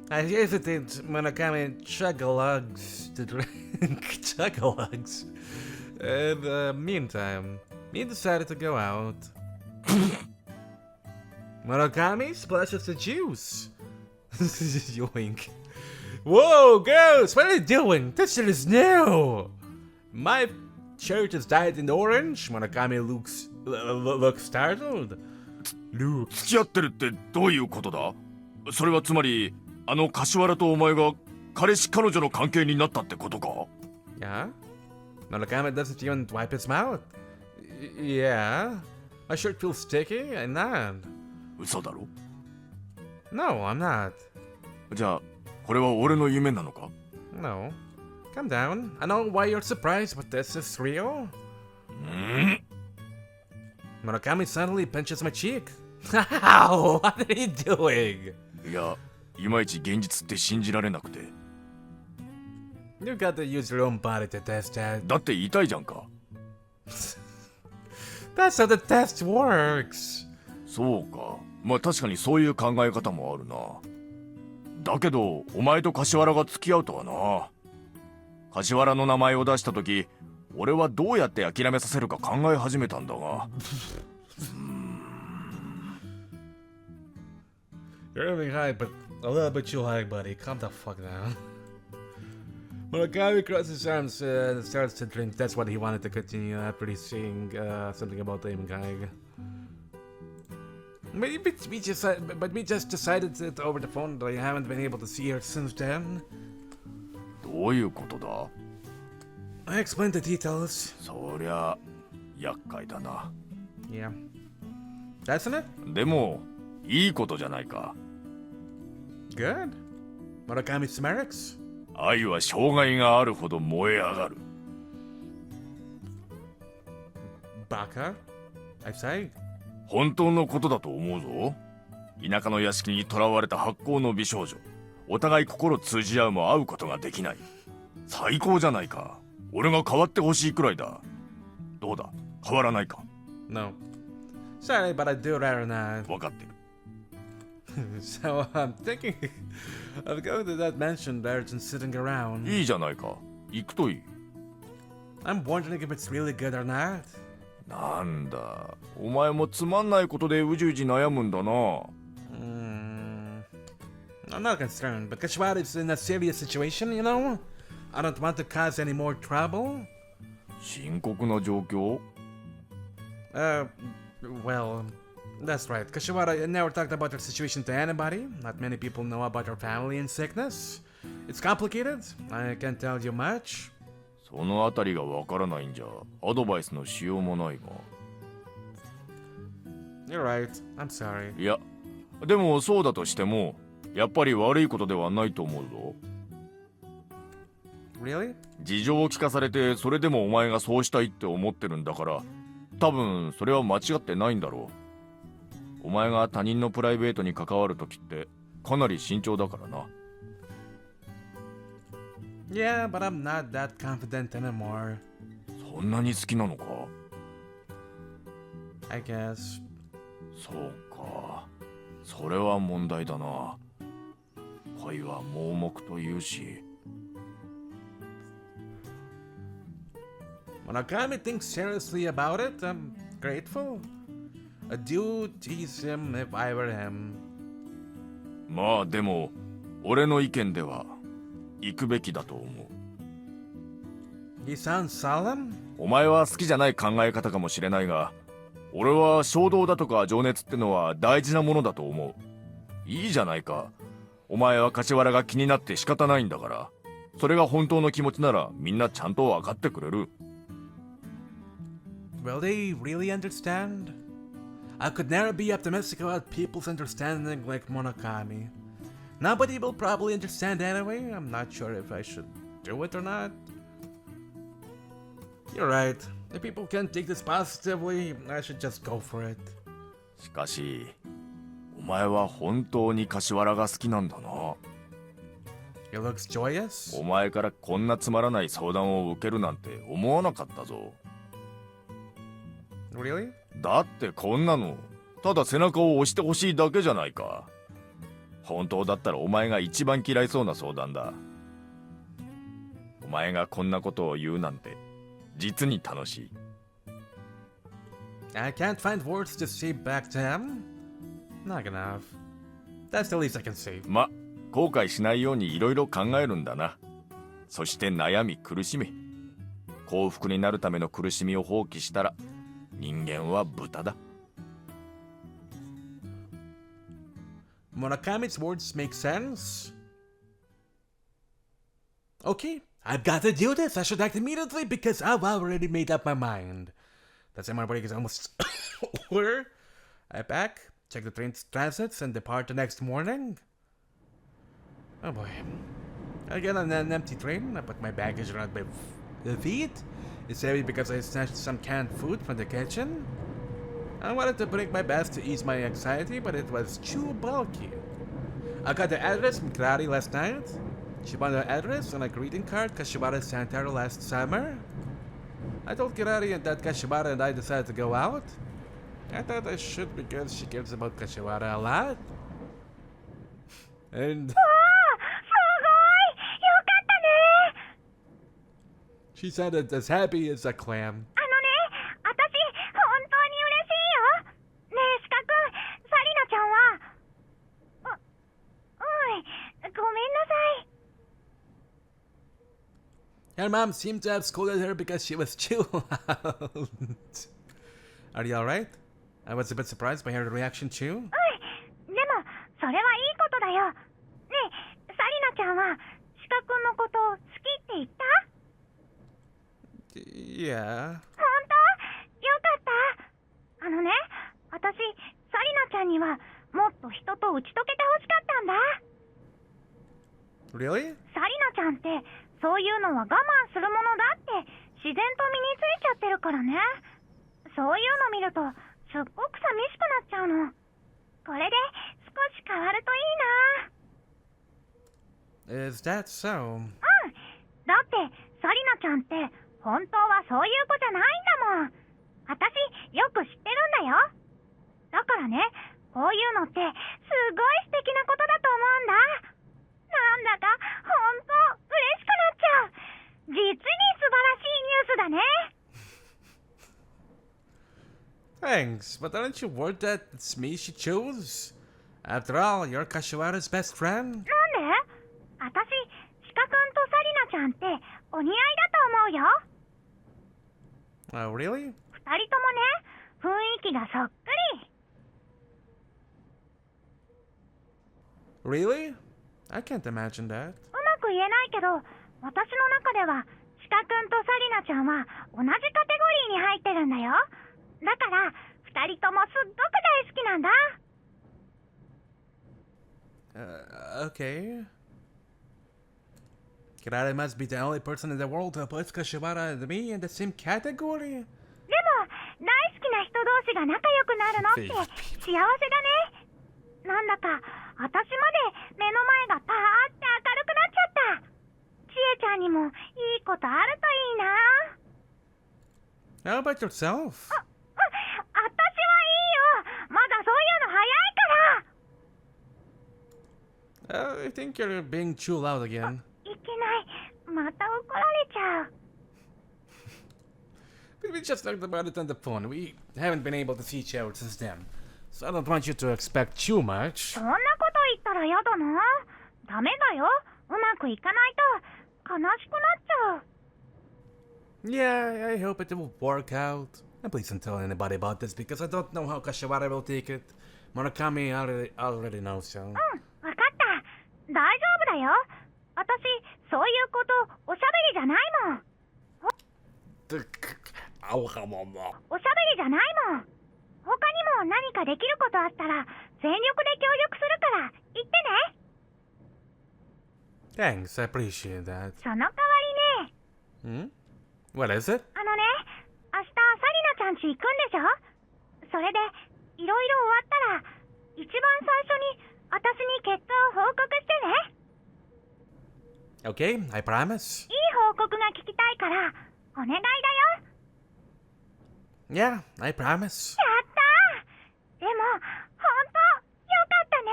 [SPEAKER 1] I hesitate Murakami chug-a-lugs to drink chug-a-lugs. In the meantime, he decided to go out. Murakami splashes the juice. Yoink. Whoa, girls, what are you doing? This shit is new. My shirt is dyed in orange. Murakami looks startled. Luke.
[SPEAKER 4] 付き合ってるってどういうことだ？それはつまり、あの柏原とお前が彼氏彼女の関係になったってことか？
[SPEAKER 1] Yeah? Murakami doesn't even wipe his mouth. Yeah. My shirt feels sticky. I'm not.
[SPEAKER 4] 嘘だろ？
[SPEAKER 1] No, I'm not.
[SPEAKER 4] じゃあ、これは俺の夢なのか？
[SPEAKER 1] No. Calm down. I know why you're surprised, but this is real. Murakami suddenly pinches my cheek. How? What are you doing?
[SPEAKER 4] いや、いまいち現実って信じられなくて。
[SPEAKER 1] You gotta use your own body to test that.
[SPEAKER 4] だって痛いじゃんか。
[SPEAKER 1] That's how the test works.
[SPEAKER 4] そうか。まあ確かにそういう考え方もあるな。だけど、お前と柏原が付き合うとはな。柏原の名前を出したとき、俺はどうやって諦めさせるか考え始めたんだが。
[SPEAKER 1] You're really high, but a little bit too high, buddy. Calm the fuck down. Murakami crosses his arms and starts to drink. That's what he wanted to continue after he's saying something about the guy. But we just decided it over the phone that I haven't been able to see her since then.
[SPEAKER 4] どういうことだ？
[SPEAKER 1] I explained the details.
[SPEAKER 4] そりゃ、厄介だな。
[SPEAKER 1] Yeah. That's it?
[SPEAKER 4] でも、いいことじゃないか。
[SPEAKER 1] Good. Murakami smirks.
[SPEAKER 4] 愛は障害があるほど燃え上がる。
[SPEAKER 1] Baka? I say.
[SPEAKER 4] 本当のことだと思うぞ。田舎の屋敷に囚われた発酵の美少女。お互い心通じ合うも会うことができない。最高じゃないか。俺が変わってほしいくらいだ。どうだ？変わらないか？
[SPEAKER 1] No. Sorry, but I do rather not.
[SPEAKER 4] 分かってる。
[SPEAKER 1] So I'm thinking of going to that mansion rather than sitting around.
[SPEAKER 4] いいじゃないか。行くといい。
[SPEAKER 1] I'm wondering if it's really good or not.
[SPEAKER 4] なんだ。お前もつまんないことでうじうじ悩むんだな。
[SPEAKER 1] I'm not concerned, but Kashiwara is in a serious situation, you know? I don't want to cause any more trouble.
[SPEAKER 4] 深刻な状況？
[SPEAKER 1] Well, that's right. Kashiwara never talked about her situation to anybody. Not many people know about her family and sickness. It's complicated. I can't tell you much.
[SPEAKER 4] そのあたりがわからないんじゃ、アドバイスのしようもないが。
[SPEAKER 1] You're right. I'm sorry.
[SPEAKER 4] いや、でもそうだとしても、やっぱり悪いことではないと思うぞ。
[SPEAKER 1] Really?
[SPEAKER 4] 事情を聞かされて、それでもお前がそうしたいって思ってるんだから、多分それは間違ってないんだろう。お前が他人のプライベートに関わるときって、かなり慎重だからな。
[SPEAKER 1] Yeah, but I'm not that confident anymore.
[SPEAKER 4] そんなに好きなのか？
[SPEAKER 1] I guess.
[SPEAKER 4] そうか。それは問題だな。恋は盲目というし。
[SPEAKER 1] Monogami thinks seriously about it. I'm grateful. I do tease him if I were him.
[SPEAKER 4] まあでも俺の意見では行くべきだと思う。
[SPEAKER 1] He sounds solemn.
[SPEAKER 4] お前は好きじゃない考え方かもしれないが、俺は衝動だとか情熱ってのは大事なものだと思う。いいじゃないか。お前は柏原が気になって仕方ないんだから。それが本当の気持ちならみんなちゃんと分かってくれる。
[SPEAKER 1] Will they really understand? I could never be optimistic about people's understanding like Monokami. Nobody will probably understand anyway. I'm not sure if I should do it or not. You're right. If people can't take this positively, I should just go for it.
[SPEAKER 4] しかしお前は本当に柏原が好きなんだな。
[SPEAKER 1] He looks joyous.
[SPEAKER 4] お前からこんなつまらない相談を受けるなんて思わなかったぞ。
[SPEAKER 1] Really?
[SPEAKER 4] だってこんなのただ背中を押してほしいだけじゃないか。本当だったらお前が一番嫌いそうな相談だ。お前がこんなことを言うなんて実に楽しい。
[SPEAKER 1] I can't find words to say back to him. Not enough. That's the least I can say.
[SPEAKER 4] ま、後悔しないようにいろいろ考えるんだな。そして悩み苦しめ。幸福になるための苦しみを放棄したら人間は豚だ。
[SPEAKER 1] Murakami's words make sense. Okay, I've got to do this. I should act immediately because I've already made up my mind. The summer break is almost over. I pack, check the train transits, and depart the next morning. Oh boy. I get on an empty train. I put my baggage around my feet. It's heavy because I snatched some canned food from the kitchen. I wanted to bring my best to ease my anxiety, but it was too bulky. I got the address from Kirari last night. She found the address on a greeting card Kashiwara sent her last summer. I told Kirari that Kashiwara and I decided to go out. I thought I should because she cares about Kashiwara a lot. And she sounded as happy as a clam.
[SPEAKER 2] あのね、私、本当に嬉しいよ。ねえ、シカ君、サリナちゃんは。うん、ごめんなさい。
[SPEAKER 1] Her mom seemed to have scolded her because she was too loud. Are you alright? I was a bit surprised by her reaction too.
[SPEAKER 2] うん、でも、それはいいことだよ。ねえ、サリナちゃんは、シカ君のこと好きって言った？
[SPEAKER 1] Yeah.
[SPEAKER 2] 本当？よかった。あのね、私、サリナちゃんには、もっと人と打ち解けてほしかったんだ。
[SPEAKER 1] Really?
[SPEAKER 2] サリナちゃんって、そういうのは我慢するものだって自然と身についちゃってるからね。そういうの見るとすっごく寂しくなっちゃうの。これで少し変わるといいな。
[SPEAKER 1] Is that so?
[SPEAKER 2] うん。だってサリナちゃんって本当はそういう子じゃないんだもん。私よく知ってるんだよ。だからね、こういうのってすごい素敵なことだと思うんだ。なんだか本当嬉しくなっちゃう。実に素晴らしいニュースだね。
[SPEAKER 1] Thanks, but aren't you worried that it's me she chose? After all, you're Kashiwara's best friend.
[SPEAKER 2] なんで？私、シカ君とサリナちゃんってお似合いだと思うよ。
[SPEAKER 1] Oh, really?
[SPEAKER 2] 二人ともね、雰囲気がそっくり。
[SPEAKER 1] Really? I can't imagine that.
[SPEAKER 2] うまく言えないけど、私の中ではシカ君とサリナちゃんは同じカテゴリーに入ってるんだよ。だから二人ともすっごく大好きなんだ。
[SPEAKER 1] Okay. Kirara must be the only person in the world who puts Kashiwara and me in the same category.
[SPEAKER 2] でも大好きな人同士が仲良くなるのって幸せだね。なんだか私まで目の前がパーって明るくなっちゃった。ちえちゃんにもいいことあるといいな。
[SPEAKER 1] How about yourself?
[SPEAKER 2] 私はいいよ。まだそういうの早いから。
[SPEAKER 1] I think you're being too loud again.
[SPEAKER 2] いけない。また怒られちゃう。
[SPEAKER 1] We just talked about it on the phone. We haven't been able to see each other since then. So I don't want you to expect too much.
[SPEAKER 2] そんなこと言ったらやだな。ダメだよ。うまくいかないと悲しくなっちゃう。
[SPEAKER 1] Yeah, I hope it will work out. And please don't tell anybody about this because I don't know how Kashiwara will take it. Murakami already knows so.
[SPEAKER 2] わかった。大丈夫だよ。私、そういうこと、おしゃべりじゃないもん。おしゃべりじゃないもん。他にも何かできることあったら、全力で協力するから、言ってね。
[SPEAKER 1] Thanks, I appreciate that.
[SPEAKER 2] その代わりね。
[SPEAKER 1] What is it?
[SPEAKER 2] 明日、サリナちゃんち行くんでしょ？それで、いろいろ終わったら、一番最初に、私に結果を報告してね。
[SPEAKER 1] Okay, I promise.
[SPEAKER 2] いい報告が聞きたいから、お願いだよ。
[SPEAKER 1] Yeah, I promise.
[SPEAKER 2] やったー！でも、ほんと、よかったね。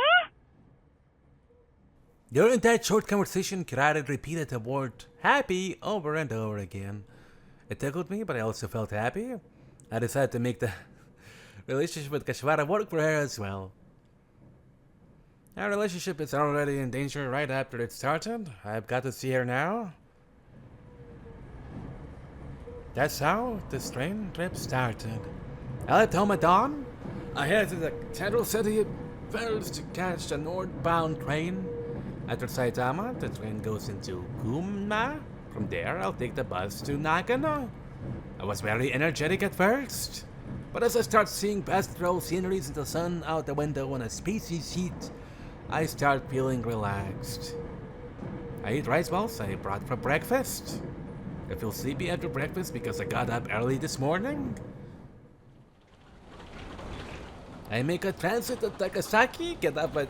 [SPEAKER 1] During that short conversation, Kirara repeated the word happy over and over again. It tickled me, but I also felt happy. I decided to make the relationship with Kashiwara work for her as well. Our relationship is already in danger right after it started. I've got to see her now. That's how this train trip started. I left home at dawn. I headed to the central city first to catch the northbound train. After Saitama, the train goes into Gunma. From there, I'll take the bus to Nagano. I was very energetic at first, but as I start seeing pastoral sceneries and the sun out the window and a species heat, I start feeling relaxed. I eat rice balls I brought for breakfast. I feel sleepy after breakfast because I got up early this morning. I make a transit to Takasaki, get up at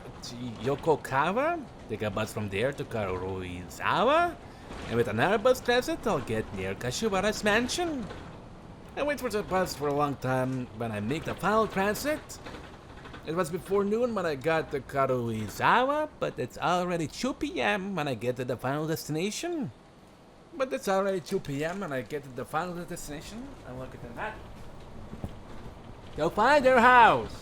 [SPEAKER 1] Yokokawa, take a bus from there to Karuizawa, and with another bus transit, I'll get near Kashiwara's mansion. I wait for the bus for a long time when I make the final transit. It was before noon when I got to Karuizawa, but it's already 2 p.m. when I get to the final destination. But it's already 2 p.m. when I get to the final destination. I look at the map. You'll find their house.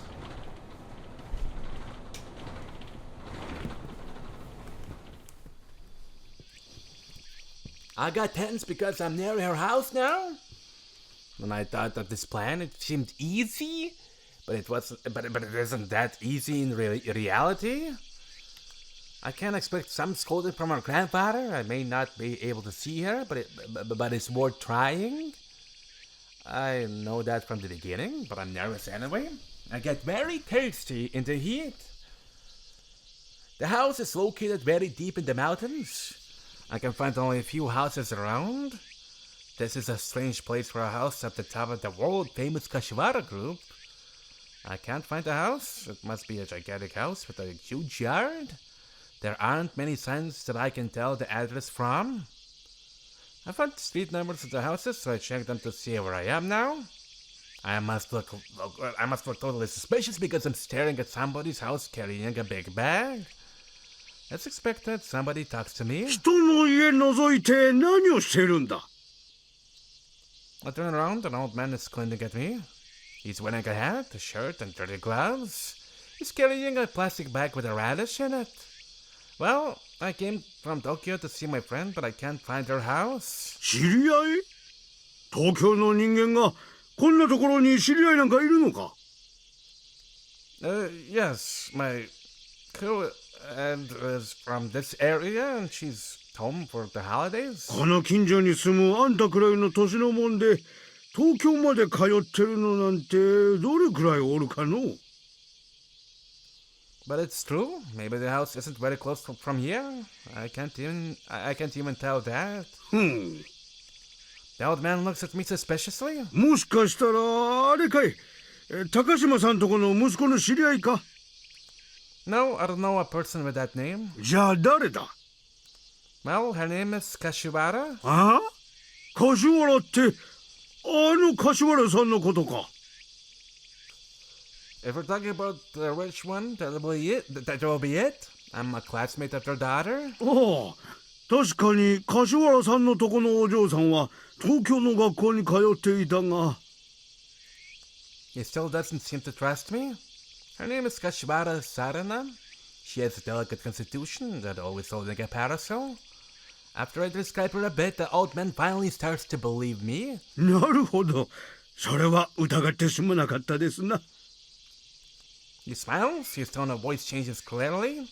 [SPEAKER 1] I got tense because I'm near her house now. When I thought of this plan, it seemed easy, but it wasn't. But it isn't that easy in reality. I can't expect some scolding from her grandfather. I may not be able to see her, but it's worth trying. I know that from the beginning, but I'm nervous anyway. I get very thirsty in the heat. The house is located very deep in the mountains. I can find only a few houses around. This is a strange place for a house at the top of the world-famous Kashiwara group. I can't find a house. It must be a gigantic house with a huge yard. There aren't many signs that I can tell the address from. I found the street numbers of the houses, so I checked them to see where I am now. I must look totally suspicious because I'm staring at somebody's house carrying a big bag. As expected, somebody talks to me.
[SPEAKER 5] 人の家覗いて何をしてるんだ?
[SPEAKER 1] I turn around, an old man is squinting at me. He's wearing a hat, a shirt, and dirty gloves. He's carrying a plastic bag with a radish in it. Well, I came from Tokyo to see my friend, but I can't find her house.
[SPEAKER 5] 知り合い? 東京の人間がこんなところに知り合いなんかいるのか?
[SPEAKER 1] Yes, my co-ed is from this area, and she's home for the holidays.
[SPEAKER 5] この近所に住むあんたくらいの年のもんで東京まで通ってるのなんてどれくらいおるかの?
[SPEAKER 1] But it's true. Maybe the house isn't very close from here. I can't even tell that. The old man looks at me suspiciously.
[SPEAKER 5] もしかしたらあれかい? 高島さんとこの息子の知り合いか?
[SPEAKER 1] No, I don't know a person with that name.
[SPEAKER 5] じゃあ誰だ?
[SPEAKER 1] Well, her name is Kashiwara.
[SPEAKER 5] あ? 柏ってあの柏さんのことか?
[SPEAKER 1] If we're talking about the rich one, that will be it. I'm a classmate of her daughter.
[SPEAKER 5] おお、確かに柏原さんのとこのお嬢さんは東京の学校に通っていたが。
[SPEAKER 1] He still doesn't seem to trust me. Her name is Kashiwara Sarana. She has a delicate constitution that always holding a parasol. After I describe her a bit, the old man finally starts to believe me.
[SPEAKER 5] なるほど。それは疑ってすまなかったですな。
[SPEAKER 1] He smiles, his tone of voice changes clearly.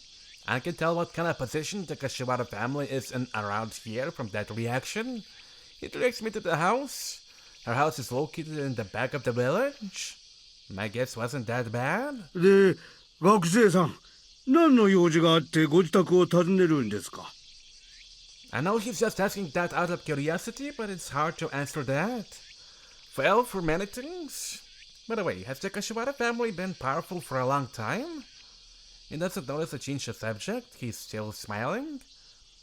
[SPEAKER 1] I can tell what kind of position the Kashiwara family is in around here from that reaction. He directs me to the house. Her house is located in the back of the village. My guess wasn't that bad.
[SPEAKER 5] で、学生さん、何の用事があってご自宅を訪ねるんですか？
[SPEAKER 1] I know he's just asking that out of curiosity, but it's hard to answer that. Well, for many things. By the way, has the Kashiwara family been powerful for a long time? He doesn't notice a change of subject. He's still smiling.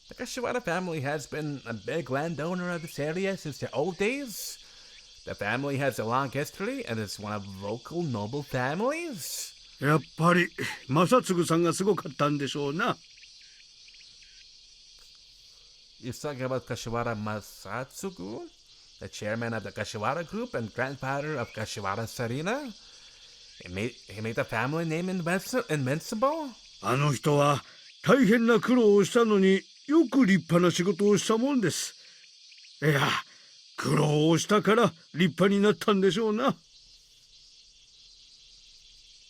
[SPEAKER 1] The Kashiwara family has been a big landowner of this area since the old days. The family has a long history and is one of local noble families.
[SPEAKER 5] やっぱり正嗣さんがすごかったんでしょうな。
[SPEAKER 1] You're talking about Kashiwara Masatsugu, the chairman of the Kashiwara group and grandfather of Kashiwara Sarina? He made the family name invincible?
[SPEAKER 5] あの人は大変な苦労をしたのによく立派な仕事をしたもんです。いや、苦労をしたから立派になったんでしょうな。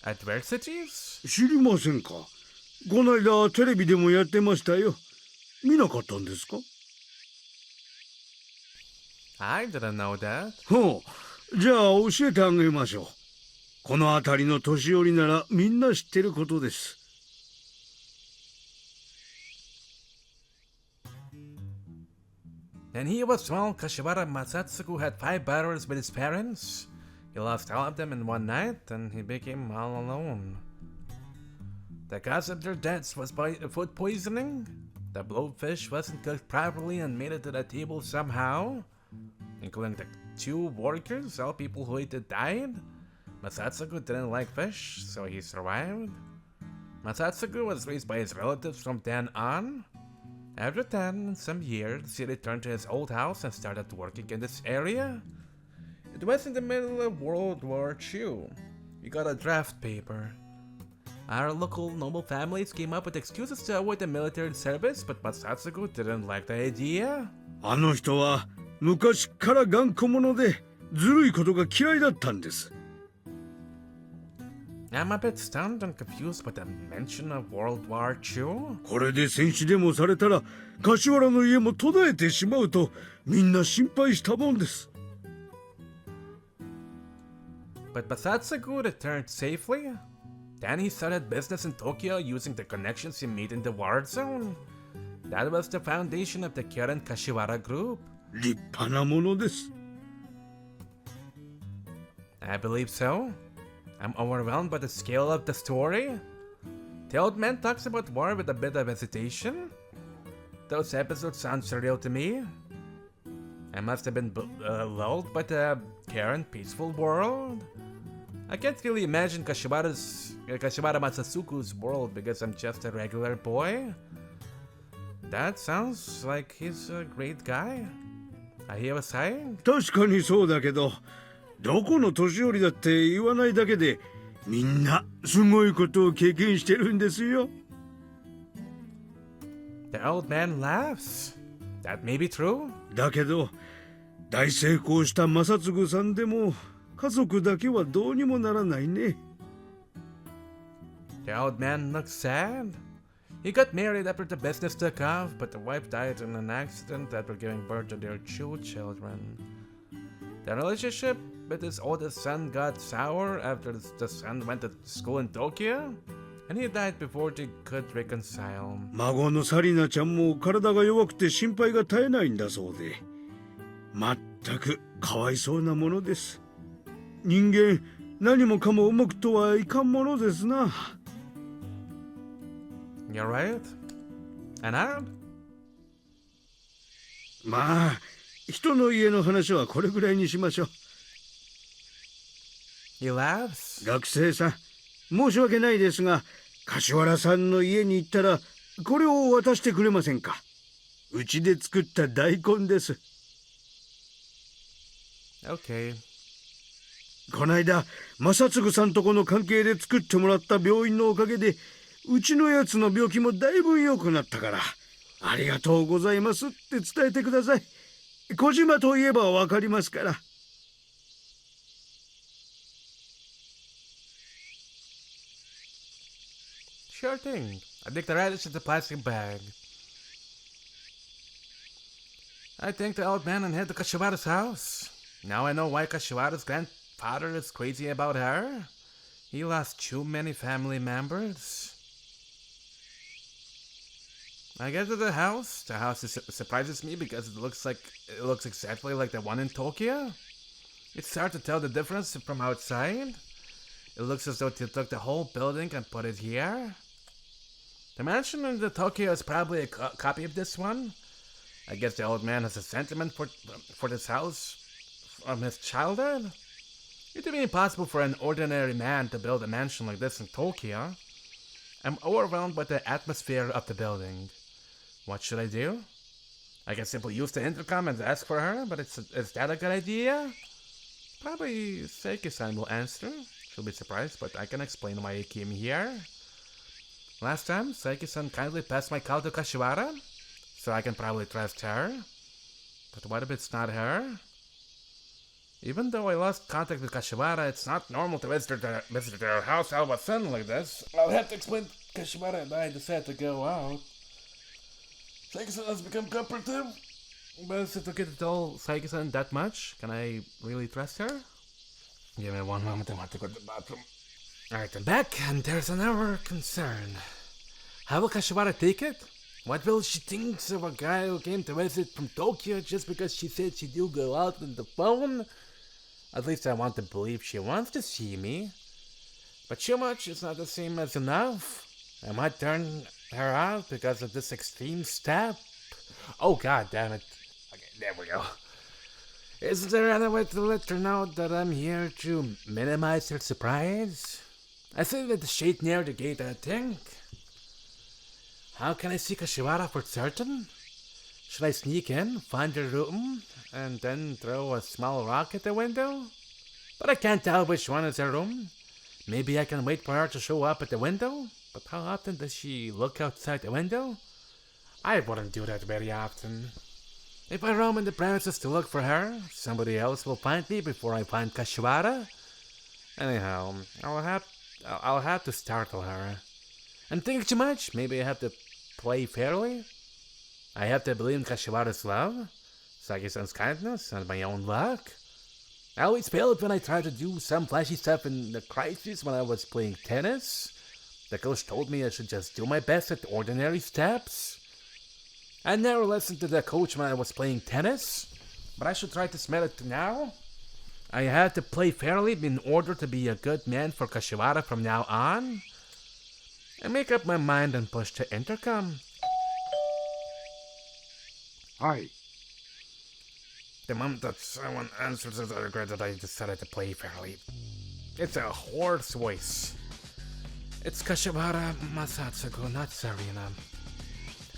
[SPEAKER 1] Adversities?
[SPEAKER 5] 知りませんか。この間テレビでもやってましたよ。見なかったんですか？
[SPEAKER 1] I didn't know that.
[SPEAKER 5] ほう、じゃあ教えてあげましょう。この辺りの年寄りならみんな知ってることです。
[SPEAKER 1] When he was small, Kashiwara Masatsugu had 5 brothers with his parents. He lost all of them in one night, and he became all alone. The cause of their deaths was food poisoning. The blowfish wasn't cooked properly and made it to the table somehow. Including the 2 workers, all people who ate it died. Masatsugu didn't like fish, so he survived. Masatsugu was raised by his relatives from then on. After some years, he returned to his old house and started working in this area. It was in the middle of World War II. We got a draft paper. Our local noble families came up with excuses to avoid the military service, but Masatsugu didn't like the idea.
[SPEAKER 5] あの人は昔から頑固者でずるいことが嫌いだったんです。
[SPEAKER 1] I'm a bit stunned and confused by the mention of World War II.
[SPEAKER 5] これで戦死でもされたら柏原の家も途絶えてしまうとみんな心配したもんです。
[SPEAKER 1] But Masatsugu returned safely. Then he started business in Tokyo using the connections he made in the war zone. That was the foundation of the current Kashiwara group.
[SPEAKER 5] 立派なものです。
[SPEAKER 1] I believe so. I'm overwhelmed by the scale of the story. The old man talks about war with a bit of hesitation. Those episodes sound surreal to me. I must have been lulled by the current peaceful world. I can't really imagine Kashiwara Masatsugu's world because I'm just a regular boy. That sounds like he's a great guy. I hear a sighing.
[SPEAKER 5] 確かにそうだけど、どこの年寄りだって言わないだけでみんなすごいことを経験してるんですよ。
[SPEAKER 1] The old man laughs. That may be true.
[SPEAKER 5] だけど大成功した正嗣さんでも家族だけはどうにもならないね。
[SPEAKER 1] The old man looks sad. He got married after the business took off, but the wife died in an accident after giving birth to their 2 children. The relationship with his oldest son got sour after the son went to school in Tokyo, and he died before they could reconcile.
[SPEAKER 5] 孫のサリナちゃんも体が弱くて心配が絶えないんだそうで、まったくかわいそうなものです。人間何もかもうまくとはいかんものですな。
[SPEAKER 1] You're right. And I?
[SPEAKER 5] まあ人の家の話はこれぐらいにしましょう。
[SPEAKER 1] He laughs.
[SPEAKER 5] 学生さん、申し訳ないですが、柏原さんの家に行ったらこれを渡してくれませんか。うちで作った大根です。
[SPEAKER 1] Okay.
[SPEAKER 5] こないだ正嗣さんとこの関係で作ってもらった病院のおかげでうちのやつの病気もだいぶ良くなったから、ありがとうございますって伝えてください。小島といえばわかりますから。
[SPEAKER 1] Sure thing. I think the radish is a plastic bag. I think the old man and head to Kashiwara's house. Now I know why Kashiwara's grandfather is crazy about her. He lost too many family members. I get to the house. The house surprises me because it looks exactly like the one in Tokyo. It's hard to tell the difference from outside. It looks as though they took the whole building and put it here. The mansion in the Tokyo is probably a copy of this one. I guess the old man has a sentiment for this house from his childhood. It would be impossible for an ordinary man to build a mansion like this in Tokyo. I'm overwhelmed by the atmosphere of the building. What should I do? I can simply use the intercom and ask for her, but is that a good idea? Probably Seiki-san will answer. She'll be surprised, but I can explain why I came here. Last time, Seiki-san kindly passed my call to Kashiwara, so I can probably trust her. But what if it's not her? Even though I lost contact with Kashiwara, it's not normal to visit their house all of a sudden like this. I'll have to explain Kashiwara and I decided to go out. Seiki-san has become cooperative. But is it okay to tell Seiki-san that much? Can I really trust her? Give me one moment, I want to go to the bathroom. Alright, I'm back, and there's another concern. How will Kashiwara take it? What will she think of a guy who came to visit from Tokyo just because she said she do go out on the phone? At least I want to believe she wants to see me. But too much is not the same as enough. I might turn her out because of this extreme step. Oh god damn it. Okay, there we go. Is there any way to let her know that I'm here to minimize her surprise? I sit with the shade near the gate, I think. How can I see Kashiwara for certain? Should I sneak in, find her room, and then throw a small rock at the window? But I can't tell which one is her room. Maybe I can wait for her to show up at the window? But how often does she look outside the window? I wouldn't do that very often. If I roam in the premises to look for her, somebody else will find me before I find Kashiwara. Anyhow, I'll have to startle her. I'm thinking too much. Maybe I have to play fairly. I have to believe in Kashiwara's love, Saki-san's kindness, and my own luck. I always failed when I tried to do some flashy stuff in the crisis when I was playing tennis. The coach told me I should just do my best at ordinary steps. I never listened to the coach when I was playing tennis, but I should try to smell it now. I had to play fairly in order to be a good man for Kashiwara from now on. I make up my mind and push the intercom.
[SPEAKER 6] Hi.
[SPEAKER 1] The moment that someone answers it, I regret that I decided to play fairly. It's a hoarse voice. It's Kashiwara Masatsugu, not Sarina.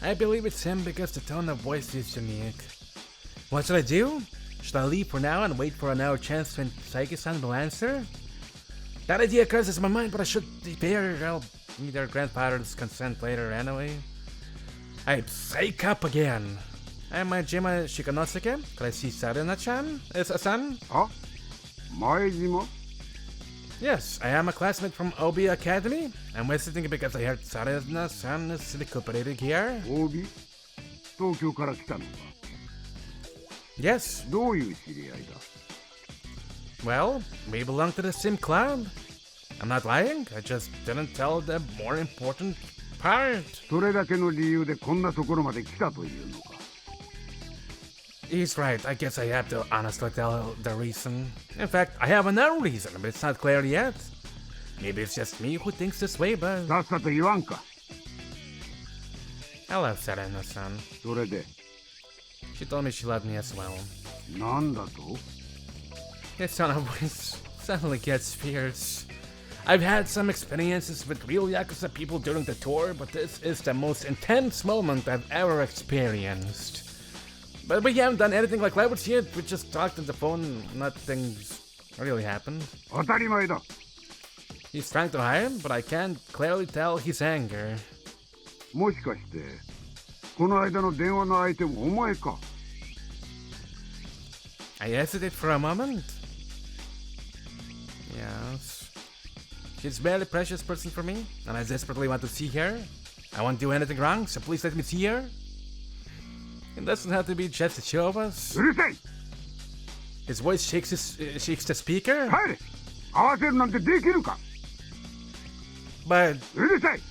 [SPEAKER 1] I believe it's him because the tone of voice is unique. What should I do? Should I leave for now and wait for another chance when Saiki-san will answer? That idea crosses my mind, but I should be fair. I'll need their grandfather's consent later anyway. I psych up again. I'm Majima Shikanosuke. Could I see Sarina-chan? San?
[SPEAKER 6] Ah? Maejima?
[SPEAKER 1] Yes, I am a classmate from Obi Academy. I'm visiting because I heard Sarina-san is recuperating here.
[SPEAKER 6] Obi? 東京から来たのか
[SPEAKER 1] Yes.
[SPEAKER 6] どういう知り合いだ
[SPEAKER 1] Well, we belong to the same club. I'm not lying, I just didn't tell the more important part.
[SPEAKER 6] それだけの理由でこんなところまで来たというのか
[SPEAKER 1] He's right, I guess I have to honestly tell the reason. In fact, I have another reason, but it's not clear yet. Maybe it's just me who thinks this way, but
[SPEAKER 6] さっさと言わんか
[SPEAKER 1] I love Sarina-san.
[SPEAKER 6] それで
[SPEAKER 1] She told me she loved me as well.
[SPEAKER 6] なんだと
[SPEAKER 1] His tone of voice suddenly gets fierce. I've had some experiences with real Yakuza people during the tour, but this is the most intense moment I've ever experienced. But we haven't done anything like leverage yet, we just talked on the phone, nothing's really happened.
[SPEAKER 6] 当たり前だ。
[SPEAKER 1] He's trying to hide, but I can't clearly tell his anger.
[SPEAKER 6] もしかしてこの間の電話の相手もお前か。
[SPEAKER 1] I hesitate for a moment. Yes. She's a very precious person for me, and I desperately want to see her. I won't do anything wrong, so please let me see her. It doesn't have to be just the two of us.
[SPEAKER 6] うるさい。
[SPEAKER 1] His voice shakes the speaker.
[SPEAKER 6] 帰れ。合わせるなんてできるか。
[SPEAKER 1] But
[SPEAKER 6] うるさい。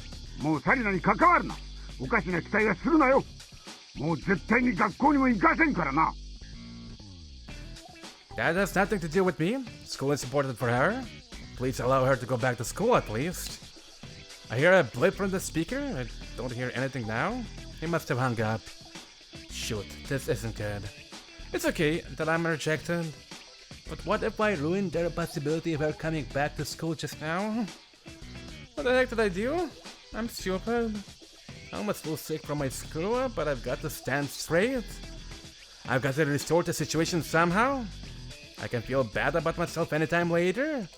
[SPEAKER 6] もうサリナに関わるな。おかしな期待はするなよ。もう絶対に学校にも行かせんからな。
[SPEAKER 1] that has nothing to do with me. School is important for her. Please allow her to go back to school at least. I hear a blip from the speaker. I don't hear anything now. He must have hung up. Shoot, this isn't good. It's okay that I'm rejected. But what if I ruined their possibility of her coming back to school just now? What the heck did I do? I'm stupid. I'm still sick from my screw up, but I've got to stand straight. I've got to restore the situation somehow. I can feel bad about myself anytime later.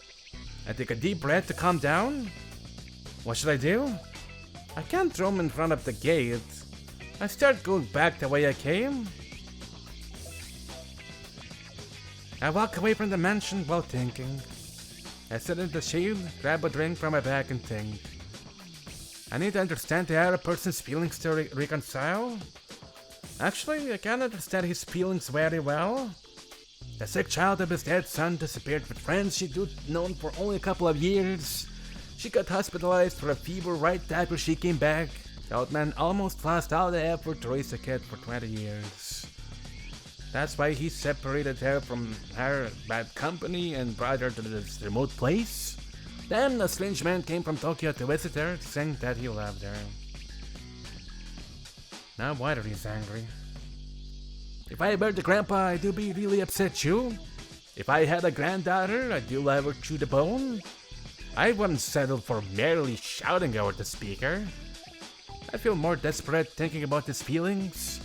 [SPEAKER 1] I take a deep breath to calm down. What should I do? I can't roam in front of the gate. I start going back the way I came. I walk away from the mansion while thinking. I sit in the shade, grab a drink from my bag and think. I need to understand the other person's feelings to reconcile. Actually, I can understand his feelings very well. The sick child of his dead son disappeared with friends she'd known for only a couple of years. She got hospitalized for a fever right after she came back. The old man almost lost all the effort to raise a kid for 20 years. That's why he separated her from her bad company and brought her to this remote place. Then a strange man came from Tokyo to visit her, saying that he loved her. Now why are he's angry? If I were the grandpa, I do be really upset too. If I had a granddaughter, I do love her to the bone. I wouldn't settle for merely shouting over the speaker. I feel more desperate thinking about his feelings.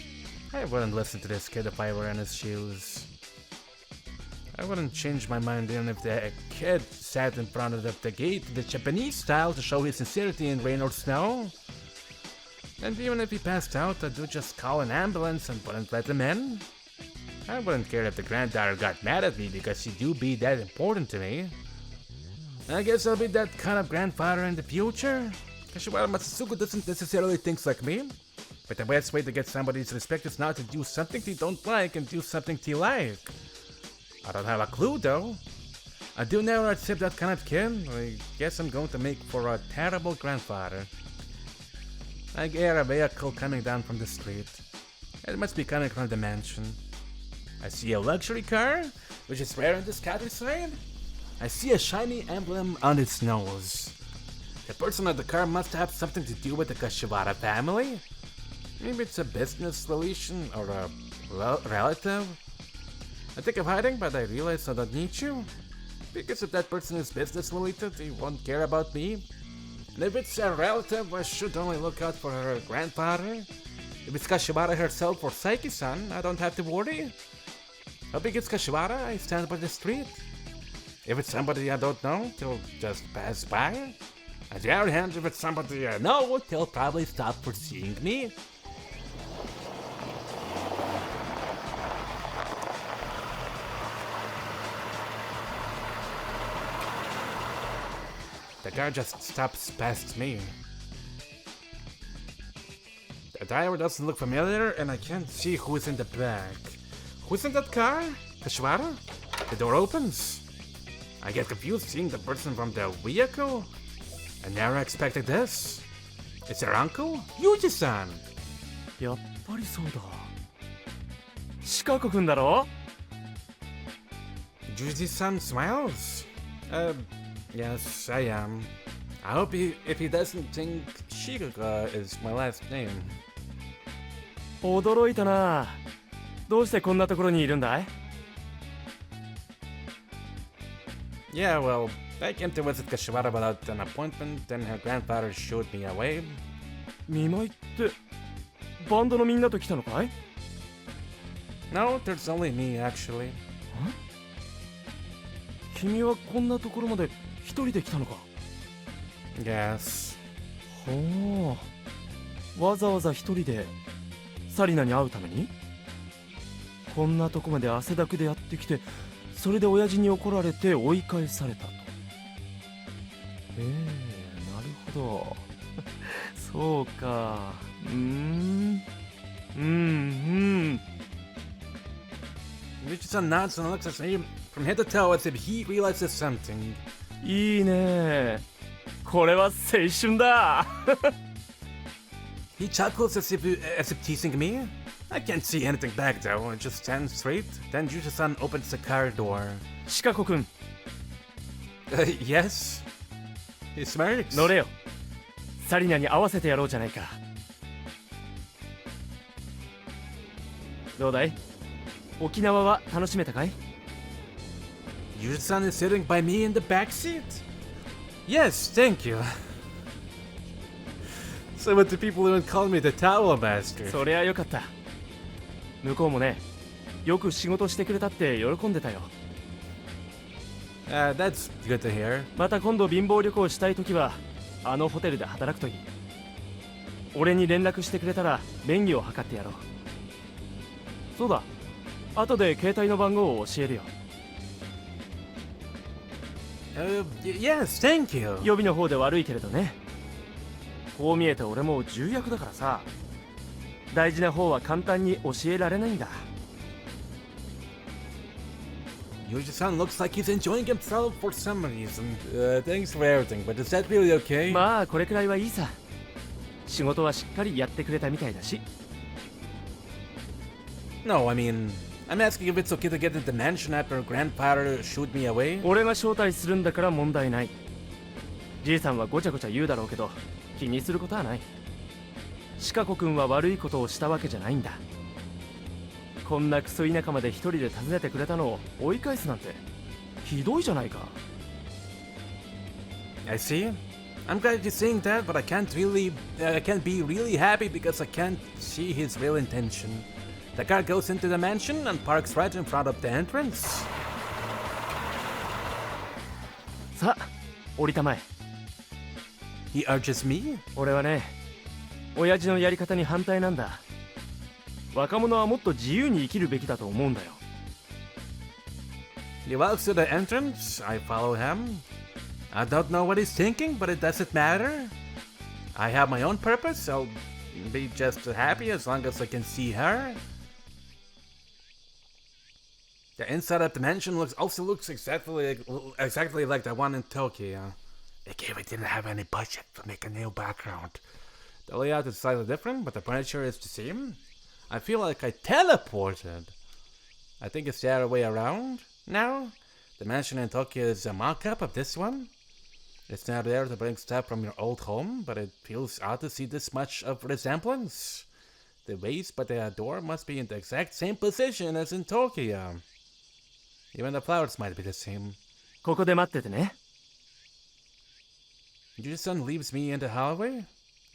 [SPEAKER 1] I wouldn't listen to this kid if I were in his shoes. I wouldn't change my mind even if the kid sat in front of the gate the Japanese style to show his sincerity in rain or snow. And even if he passed out, I'd just call an ambulance and wouldn't let him in. I wouldn't care if the granddaughter got mad at me because she do be that important to me. I guess I'll be that kind of grandfather in the future. Kashiwara Matsusuku doesn't necessarily think like me. But the best way to get somebody's respect is not to do something they don't like and do something they like. I don't have a clue though. I do never accept that kind of kid. I guess I'm going to make for a terrible grandfather. I hear a vehicle coming down from the street. It must be coming from the mansion. I see a luxury car, which is rare in this countryside. I see a shiny emblem on its nose. The person of the car must have something to do with the Kashiwara family. Maybe it's a business relation or a relative. I think of hiding, but I realize I don't need to. Because if that person is business related, they won't care about me. And if it's a relative, I should only look out for her grandfather. If it's Kashiwara herself or Saiki-san, I don't have to worry. Hoping it's Kashiwara, I stand by the street. If it's somebody I don't know, they'll just pass by. On the other hand, if it's somebody I know, they'll probably stop for seeing me. The car just stops past me. The driver doesn't look familiar and I can't see who's in the back. Who's in that car? Kashiwara? The door opens. I get confused seeing the person from the vehicle. I never expected this. It's your uncle? Yuji-san!
[SPEAKER 7] やっぱりそうだ。シカゴくんだろ？
[SPEAKER 1] Yuji-san smiles. Yes, I am. I hope if he doesn't think Shikaga is my last name.
[SPEAKER 7] 驚いたな。どうしてこんなところにいるんだい？
[SPEAKER 1] Yeah, well, I came to visit Kashiwara without an appointment, and her grandfather shooed me away.
[SPEAKER 7] 見舞いってバンドのみんなと来たのかい？
[SPEAKER 1] No, there's only me, actually.
[SPEAKER 7] 君はこんなところまで一人で来たのか？
[SPEAKER 1] Yes.
[SPEAKER 7] ほう、わざわざ一人でサリナに会うために？こんなとこまで汗だくでやってきて、それで親父に怒られて追い返されたと。なるほど。そうか。
[SPEAKER 1] Richardson nods and looks at me from head to toe as if he realizes something.
[SPEAKER 7] いいね。これは青春だ。
[SPEAKER 1] He chuckles as if teasing me. I can't see anything back though. I just stand straight. Then Richardson opens the car door.
[SPEAKER 7] シカゴくん、
[SPEAKER 1] Yes? He smirks.
[SPEAKER 7] 乗れよ。サリナに合わせてやろうじゃないか。どうだい？沖縄は楽しめたかい？
[SPEAKER 1] Richardson is sitting by me in the back seat. Yes, thank you. So what do people even call me the towel master?
[SPEAKER 7] そりゃよかった。向こうもね、よく仕事してくれたって喜んでたよ。
[SPEAKER 1] That's good to hear.
[SPEAKER 7] また今度貧乏旅行したいときはあのホテルで働くといい。俺に連絡してくれたら便宜を図ってやろう。そうだ、後で携帯の番号を教えるよ。
[SPEAKER 1] Yes, thank you.
[SPEAKER 7] 予備の方で悪いけれどね。こう見えて俺も重役だからさ、大事な方は簡単に教えられないんだ。
[SPEAKER 1] Yuji-san looks like he's enjoying himself for some reason. Thanks for everything, but is that really okay?
[SPEAKER 7] まあこれくらいはいいさ。仕事はしっかりやってくれたみたいだし。
[SPEAKER 1] No, I mean, I'm asking if it's okay to get into the mansion after grandfather shooed me away.
[SPEAKER 7] 俺が招待するんだから問題ない。じいさんはごちゃごちゃ言うだろうけど、気にすることはない。シカゴ君は悪いことをしたわけじゃないんだ。こんなクソ田舎まで一人で訪ねてくれたのを追い返すなんてひどいじゃないか。
[SPEAKER 1] I see. I'm glad you're saying that, but I can't be really happy because I can't see his real intention. The car goes into the mansion and parks right in front of the entrance.
[SPEAKER 7] さあ、降りたまえ。
[SPEAKER 1] He urges me?
[SPEAKER 7] 俺はね、親父のやり方に反対なんだ。若者はもっと自由に生きるべきだと思うんだよ。
[SPEAKER 1] He walks to the entrance. I follow him. I don't know what he's thinking, but it doesn't matter. I have my own purpose. I'll be just happy as long as I can see her. The inside of the mansion also looks exactly like the one in Tokyo. Again, we didn't have any budget to make a new background. The layout is slightly different, but the furniture is the same. I feel like I teleported. I think it's the other way around now. The mansion in Tokyo is a mock-up of this one. It's not there to bring stuff from your old home, but it feels odd to see this much of resemblance. The vase by the door must be in the exact same position as in Tokyo. Even the flowers might be the same.
[SPEAKER 7] ここで待っててね。
[SPEAKER 1] Yuji-san leaves me in the hallway.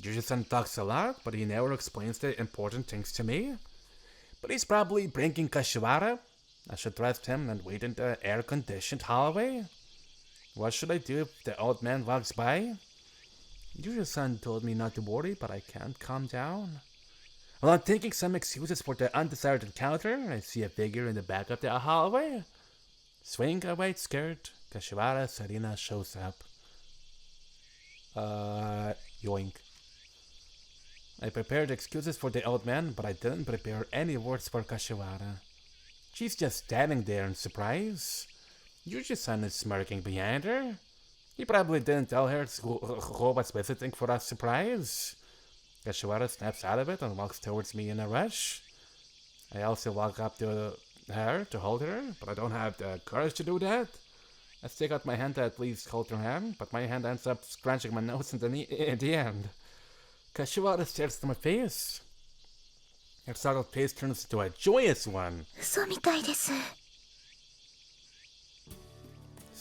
[SPEAKER 1] Yuji-san talks a lot, but he never explains the important things to me. But he's probably bringing Kashiwara. I should trust him and wait in the air-conditioned hallway. What should I do if the old man walks by? Yuji-san told me not to worry, but I can't calm down. While I'm thinking some excuses for the undesired encounter, I see a figure in the back of the hallway. Swinging a white skirt, Kashiwara Sarina shows up. Yoink. I prepared excuses for the old man, but I didn't prepare any words for Kashiwara. She's just standing there in surprise. Yuji-san is smirking behind her. He probably didn't tell her who was visiting for a surprise. Kashiwara snaps out of it and walks towards me in a rush. I also walk up to her to hold her, but I don't have the courage to do that. I stick out my hand to at least hold her hand, but my hand ends up scratching my nose in the end. Kashiwara stares at my face. Her startled face turns into a joyous one.
[SPEAKER 2] 嘘みたいです。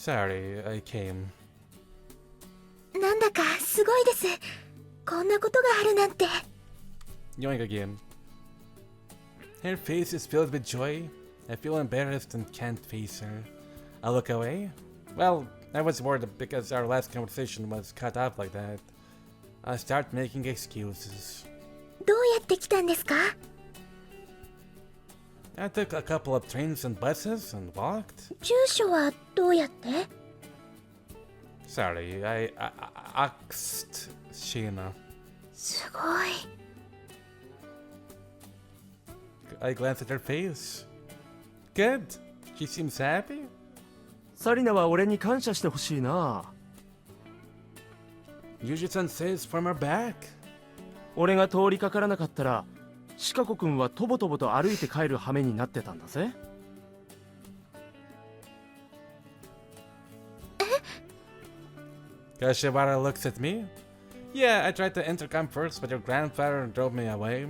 [SPEAKER 1] Sorry, I came.
[SPEAKER 2] なんだかすごいです。こんなことがあるなんて。
[SPEAKER 1] Yoink again. Her face is filled with joy. I feel embarrassed and can't face her. I look away. Well, I was worried because our last conversation was cut off like that. I start making excuses.
[SPEAKER 2] どうやって来たんですか？
[SPEAKER 1] I took a couple of trains and buses and walked.
[SPEAKER 2] 住所はどうやって？
[SPEAKER 1] Sorry, I asked Sheena.
[SPEAKER 2] すごい。
[SPEAKER 1] I glanced at her face. Good. She seems happy.
[SPEAKER 7] サリナは俺に感謝してほしいな。
[SPEAKER 1] Yuji-san says from her back.
[SPEAKER 7] 俺が通りかからなかったらシカゴ君はとぼとぼと歩いて帰る羽目になってたんだぜ。
[SPEAKER 1] Kashiwara looks at me. Yeah, I tried to intercom first, but your grandfather drove me away.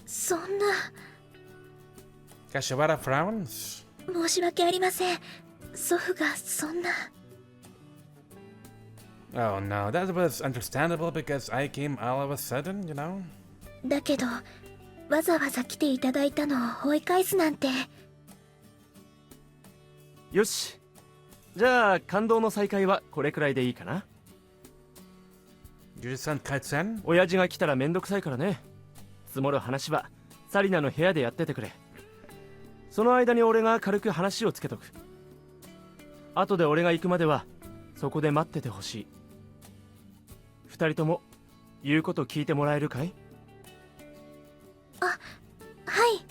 [SPEAKER 2] そんな。
[SPEAKER 1] Kashiwara frowns.
[SPEAKER 2] 申し訳ありません。祖父がそんな。
[SPEAKER 1] Oh no, that was understandable because I came all of a sudden, you know?
[SPEAKER 2] だけど、わざわざ来ていただいたのを追い返すなんて。
[SPEAKER 7] よし。じゃあ感動の再会はこれくらいでいいかな。
[SPEAKER 1] Yuji-san cuts in.
[SPEAKER 7] 親父が来たらめんどくさいからね。積もる話はサリナの部屋でやっててくれ。その間に俺が軽く話をつけとく。後で俺が行くまではそこで待っててほしい。二人とも言うこと聞いてもらえるかい？
[SPEAKER 2] あ、はい。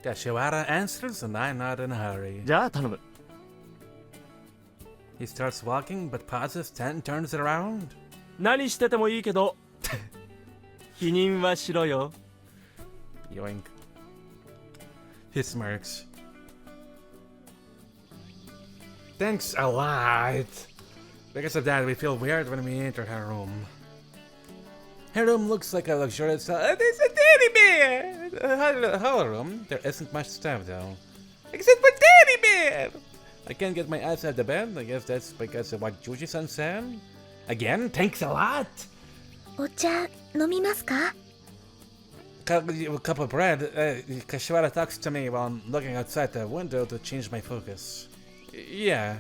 [SPEAKER 1] Kashiwara answers and I nod in a hurry.
[SPEAKER 7] じゃあ頼む。
[SPEAKER 1] He starts walking but pauses and turns it around.
[SPEAKER 7] 何しててもいいけど否認はしろよ。
[SPEAKER 1] Yoink. He smirks. Thanks a lot. Because of that, we feel weird when we enter her room. Her room looks like a luxurious. There's a teddy bear! Hello, room. There isn't much stuff though. Except for teddy bear! I can't get my ass out of the bed. I guess that's because of what Juji-san said. Again, thanks a lot!
[SPEAKER 2] お茶飲みますか？
[SPEAKER 1] A cup of bread. Kashiwara talks to me while I'm looking outside the window to change my focus. Yeah.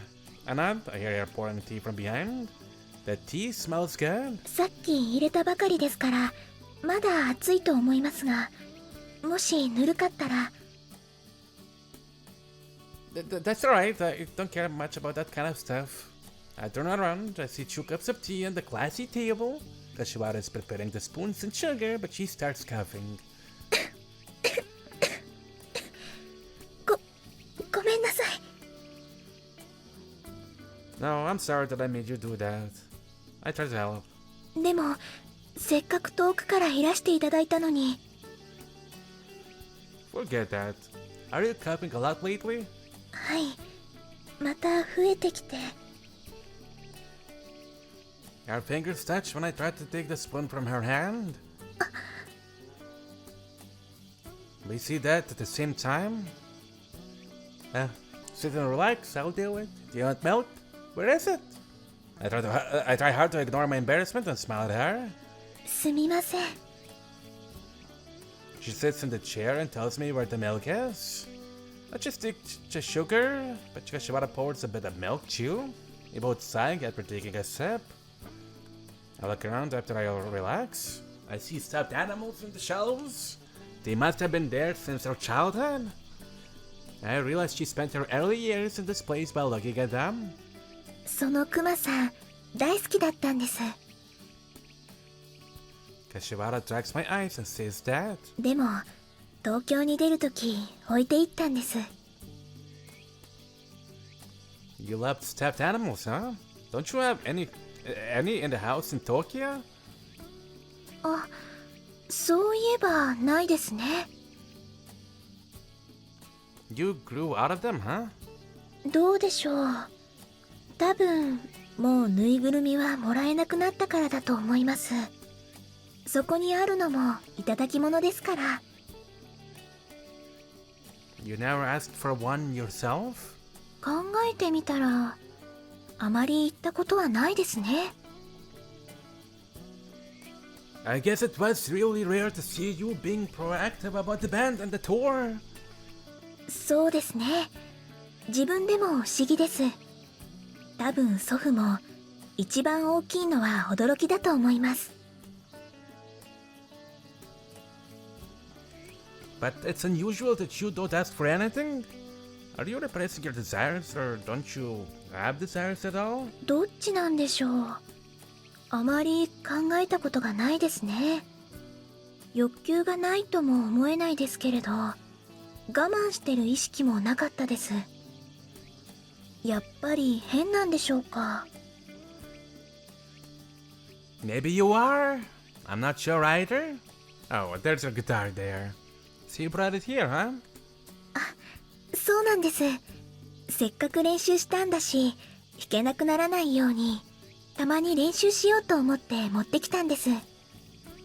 [SPEAKER 1] Anand, I hear you're pouring tea from behind. The tea smells good.
[SPEAKER 2] さっき入れたばかりですから、まだ暑いと思いますが、もしぬるかったら。
[SPEAKER 1] That's alright. I don't care much about that kind of stuff. I turn around. I see 2 cups of tea on the classy table. Kashiwara is preparing the spoons and sugar, but she starts coughing.
[SPEAKER 2] ごめんなさい。
[SPEAKER 1] No, I'm sorry that I made you do that. I tried to help.
[SPEAKER 2] でも、せっかく遠くからいらしていただいたのに。
[SPEAKER 1] Forget that. Are you coughing a lot lately?
[SPEAKER 2] はい。また増えてきて。
[SPEAKER 1] Our fingers touch when I try to take the spoon from her hand. We see that at the same time. Sit and relax, I'll do it. Do you want milk? Where is it? I try hard to ignore my embarrassment and smile at her.
[SPEAKER 2] すみません。
[SPEAKER 1] She sits in the chair and tells me where the milk is. I just take sugar, but Kashiwara pours a bit of milk too. We both sigh after taking a sip. I look around after I relax. I see stuffed animals in the shelves. They must have been there since her childhood. I realize she spent her early years in this place by looking at them.
[SPEAKER 2] そのクマさん、大好きだったんです。
[SPEAKER 1] Kashiwara drags my eyes and says that.
[SPEAKER 2] でも、東京に出るとき、置いていったんです。
[SPEAKER 1] You loved stuffed animals, huh? Don't you have any in the house in Tokyo?
[SPEAKER 2] あ、そういえばないですね。
[SPEAKER 1] You grew out of them, huh?
[SPEAKER 2] どうでしょう。多分、もうぬいぐるみはもらえなくなったからだと思います。そこにあるのもいただき物ですから。
[SPEAKER 1] You never asked for one yourself?
[SPEAKER 2] 考えてみたら、あまり行ったことはないですね。
[SPEAKER 1] I guess it was really rare to see you being proactive about the band and the tour.
[SPEAKER 2] そうですね。自分でも不思議です。多分祖父も一番大きいのは驚きだと思います。
[SPEAKER 1] But it's unusual that you don't ask for anything. Are you repressing your desires, or don't you have desires at all?
[SPEAKER 2] どっちなんでしょう。あまり考えたことがないですね。欲求がないとも思えないですけれど、我慢してる意識もなかったです。やっぱり変なんでしょうか。
[SPEAKER 1] Maybe you are. I'm not sure either. Oh, there's your guitar there. So you brought it here, huh?
[SPEAKER 2] そうなんです。せっかく練習したんだし、弾けなくならないように、たまに練習しようと思って持ってきたんです。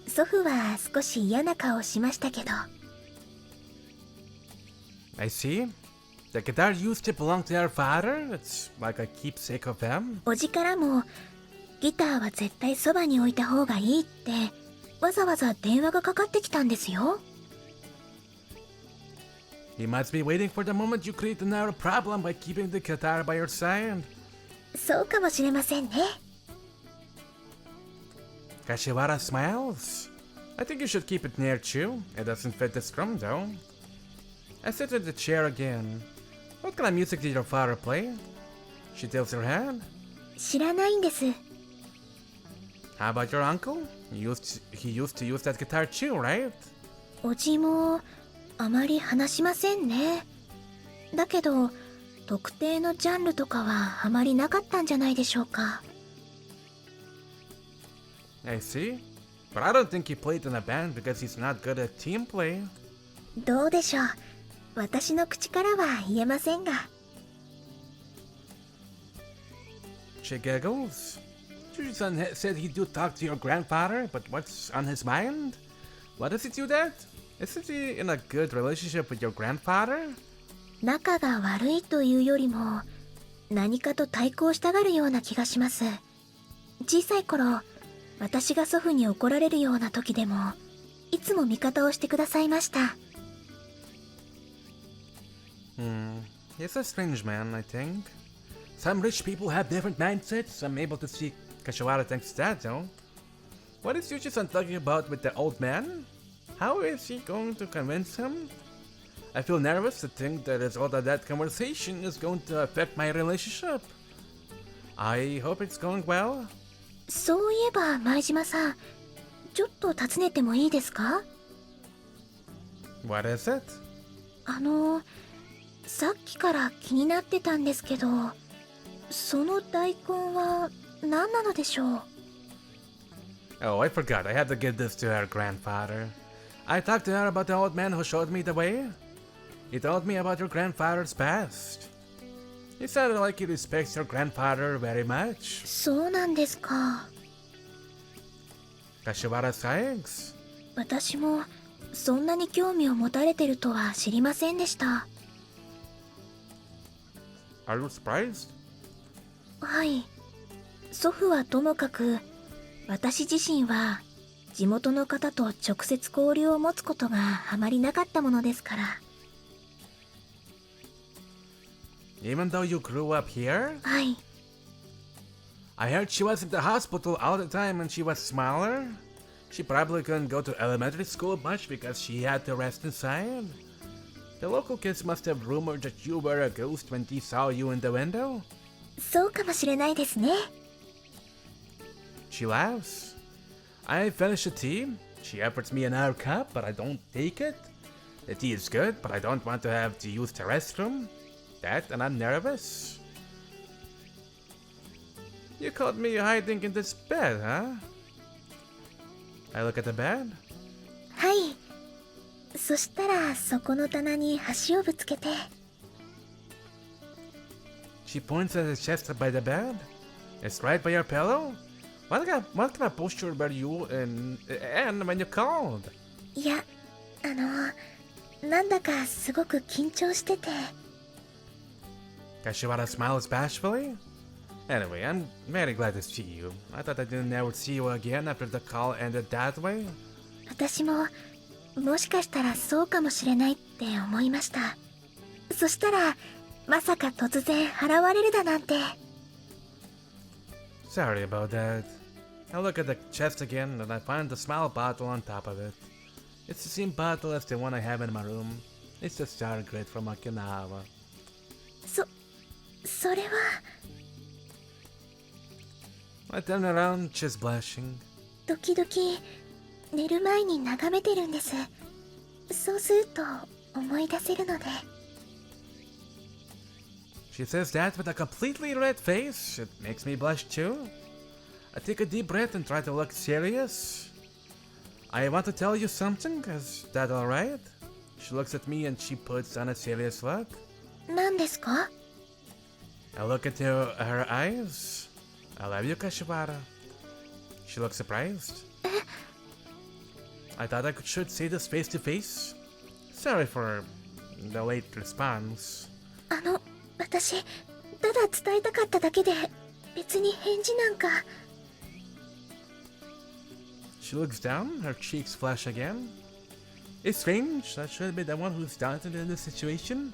[SPEAKER 2] 祖父は少し嫌な顔しましたけど。
[SPEAKER 1] I see. The guitar used to belong to our father. It's like a keepsake of him.
[SPEAKER 2] おじからも、ギターは絶対そばに置いた方がいいって、わざわざ電話がかかってきたんですよ。
[SPEAKER 1] He must be waiting for the moment you create another problem by keeping the guitar by your side.
[SPEAKER 2] そうかもしれませんね。
[SPEAKER 1] Kashiwara smiles. I think you should keep it near Chu. It doesn't fit the strum though. I sit in the chair again. What kind of music did your father play? She tilts her head.
[SPEAKER 2] 知らないんです。
[SPEAKER 1] How about your uncle? He used to use that guitar too, right?
[SPEAKER 2] おじもあまり話しませんね。だけど特定のジャンルとかはあまりなかったんじゃないでしょうか。
[SPEAKER 1] I see. But I don't think he played in a band because he's not good at team play.
[SPEAKER 2] どうでしょう。私の口からは言えませんが。
[SPEAKER 1] She giggles. Juji-san said he do talk to your grandfather, but what's on his mind? Why does he do that? Isn't he in a good relationship with your grandfather?
[SPEAKER 2] 仲が悪いというよりも何かと対抗したがるような気がします。小さい頃、私が祖父に怒られるような時でもいつも味方をしてくださいました。
[SPEAKER 1] He's a strange man, I think. Some rich people have different mindsets. I'm able to see Kashiwara thinks that, though. What is Yuji-san talking about with the old man? How is he going to convince him? I feel nervous to think that the result of that conversation is going to affect my relationship. I hope it's going well.
[SPEAKER 2] そういえば前島さん、ちょっと尋ねてもいいですか？
[SPEAKER 1] What is it?
[SPEAKER 2] さっきから気になってたんですけど、その大根は何なのでしょう？
[SPEAKER 1] Oh, I forgot. I had to give this to her grandfather. I talked to her about the old man who showed me the way. He told me about your grandfather's past. He sounded like he respects your grandfather very much.
[SPEAKER 2] そうなんですか。
[SPEAKER 1] Kashiwara sighs.
[SPEAKER 2] 私もそんなに興味を持たれてるとは知りませんでした。
[SPEAKER 1] Are you surprised?
[SPEAKER 2] はい。祖父はともかく、私自身は地元の方と直接交流を持つことがあまりなかったものですから。
[SPEAKER 1] Even though you grew up here?
[SPEAKER 2] はい。
[SPEAKER 1] I heard she was in the hospital all the time when she was smaller. She probably couldn't go to elementary school much because she had to rest inside. The local kids must have rumored that you were a ghost when they saw you in the window.
[SPEAKER 2] そうかもしれないですね。
[SPEAKER 1] She laughs. I finish the tea. She offers me another cup, but I don't take it. The tea is good, but I don't want to have to use the restroom. That and I'm nervous. You caught me hiding in this bed, huh? I look at the bed.
[SPEAKER 2] はい。そしたらそこの棚に端をぶつけて。
[SPEAKER 1] She points at the chest by the bed. It's right by your pillow. What kind of posture were you in and when you called?
[SPEAKER 2] いや、なんだかすごく緊張してて。
[SPEAKER 1] Kashiwara smiles bashfully. Anyway, I'm very glad to see you. I thought I didn't ever see you again after the call ended that way.
[SPEAKER 2] 私ももしかしたらそうかもしれないって思いました。そしたらまさか突然現れるだなんて。
[SPEAKER 1] Sorry about that. I look at the chest again and I find the smile bottle on top of it. It's the same bottle as the one I have in my room. It's the star grid from Okinawa.
[SPEAKER 2] それは
[SPEAKER 1] I turn around, she's blushing.
[SPEAKER 2] 時々寝る前に眺めてるんです。そうすると思い出せるので。
[SPEAKER 1] She says that with a completely red face. It makes me blush too. I take a deep breath and try to look serious. I want to tell you something. Is that alright? She looks at me and she puts on a serious look.
[SPEAKER 2] 何ですか？
[SPEAKER 1] I look into her eyes. I love you, Kashiwara. She looks surprised. I thought I should say this face to face. Sorry for the late response.
[SPEAKER 2] 私ただ伝えたかっただけで別に返事なんか。
[SPEAKER 1] She looks down, her cheeks flash again. It's strange, I should be the one who's started in this situation.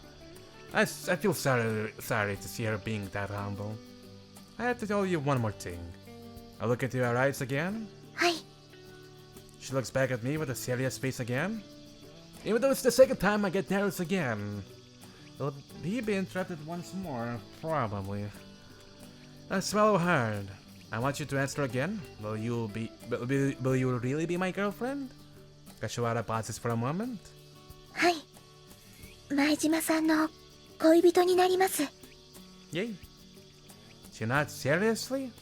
[SPEAKER 1] I feel sorry to see her being that humble. I have to tell you one more thing. I look into her eyes again.
[SPEAKER 2] はい。
[SPEAKER 1] She looks back at me with a serious face again. Even though it's the second time I get nervous again. Will he be interrupted once more? Probably. I swallow hard. I want you to answer again. Will you really be my girlfriend? Kashiwara pauses for a moment.
[SPEAKER 2] はい。前島さんの恋人になります。
[SPEAKER 1] Yay. She nods seriously,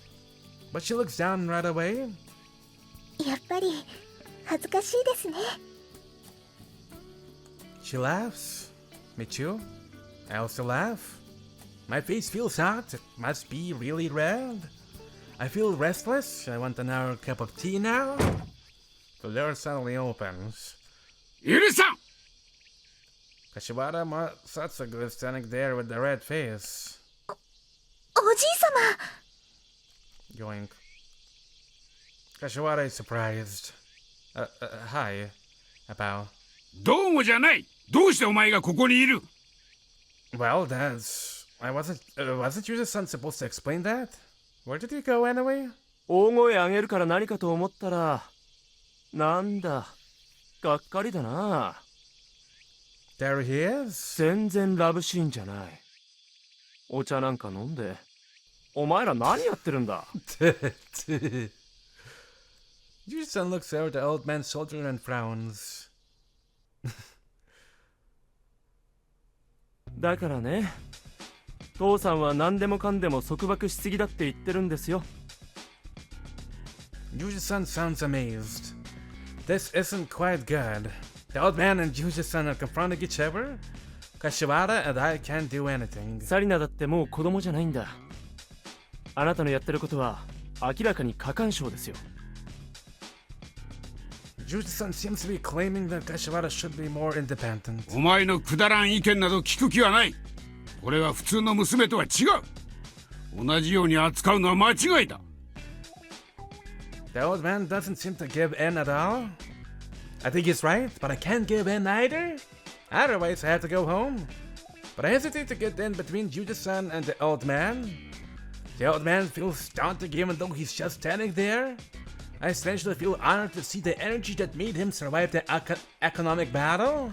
[SPEAKER 1] but she looks down right away.
[SPEAKER 2] やっぱり恥ずかしいですね。
[SPEAKER 1] She laughs. Me too. I also laugh. My face feels hot. It must be really red. I feel restless. I want another cup of tea now. The door suddenly opens.
[SPEAKER 6] 許さん。
[SPEAKER 1] Kashiwara Satsugu is standing there with the red face.
[SPEAKER 2] おじい様。
[SPEAKER 1] Yoink. Kashiwara is surprised. Hi. I bow.
[SPEAKER 6] どうもじゃない。どうしてお前がここにいる？
[SPEAKER 1] Well, wasn't Yuza-san supposed to explain that? Where did he go anyway?
[SPEAKER 7] 大声上げるから何かと思ったらなんだがっかりだな。
[SPEAKER 1] There he is.
[SPEAKER 7] 全然ラブシーンじゃない。お茶なんか飲んでお前ら何やってるんだ。
[SPEAKER 1] Yuji-san looks over the old man's shoulder and frowns.
[SPEAKER 7] だからね、父さんは何でもかんでも束縛しすぎだって言ってるんですよ。
[SPEAKER 1] Yuji-san sounds amazed. This isn't quite good. The old man and Yuji-san are confronting each other. Kashiwara and I can't do anything.
[SPEAKER 7] サリナだってもう子供じゃないんだ。あなたのやってることは明らかに過干渉ですよ。
[SPEAKER 1] Yuji-san seems to be claiming that Kashiwara should be more independent.
[SPEAKER 6] お前のくだらん意見など聞く気はない。これは普通の娘とは違う。同じように扱うのは間違いだ。
[SPEAKER 1] The old man doesn't seem to give in at all. I think he's right, but I can't give in either. Otherwise, I have to go home. But I hesitate to get in between Yuji-san and the old man. The old man feels daunting even though he's just standing there. I essentially feel honored to see the energy that made him survive the economic battle.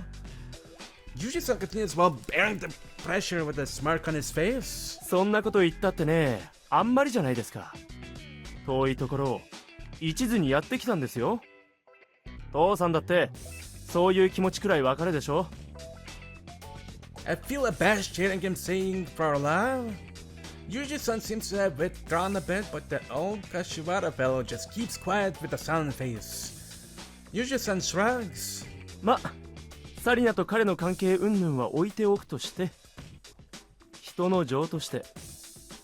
[SPEAKER 1] Yuji-san continues while bearing the pressure with a smirk on his face.
[SPEAKER 7] そんなこと言ったってね、あんまりじゃないですか。遠いところを一途にやってきたんですよ。父さんだってそういう気持ちくらいわかるでしょ。
[SPEAKER 1] I feel abashed hearing him saying for love. Yuji-san seems to have withdrawn a bit, but the old Kashiwara fellow just keeps quiet with a sullen face. Yuji-san shrugs.
[SPEAKER 7] ま、サリナと彼の関係云々は置いておくとして、人の情として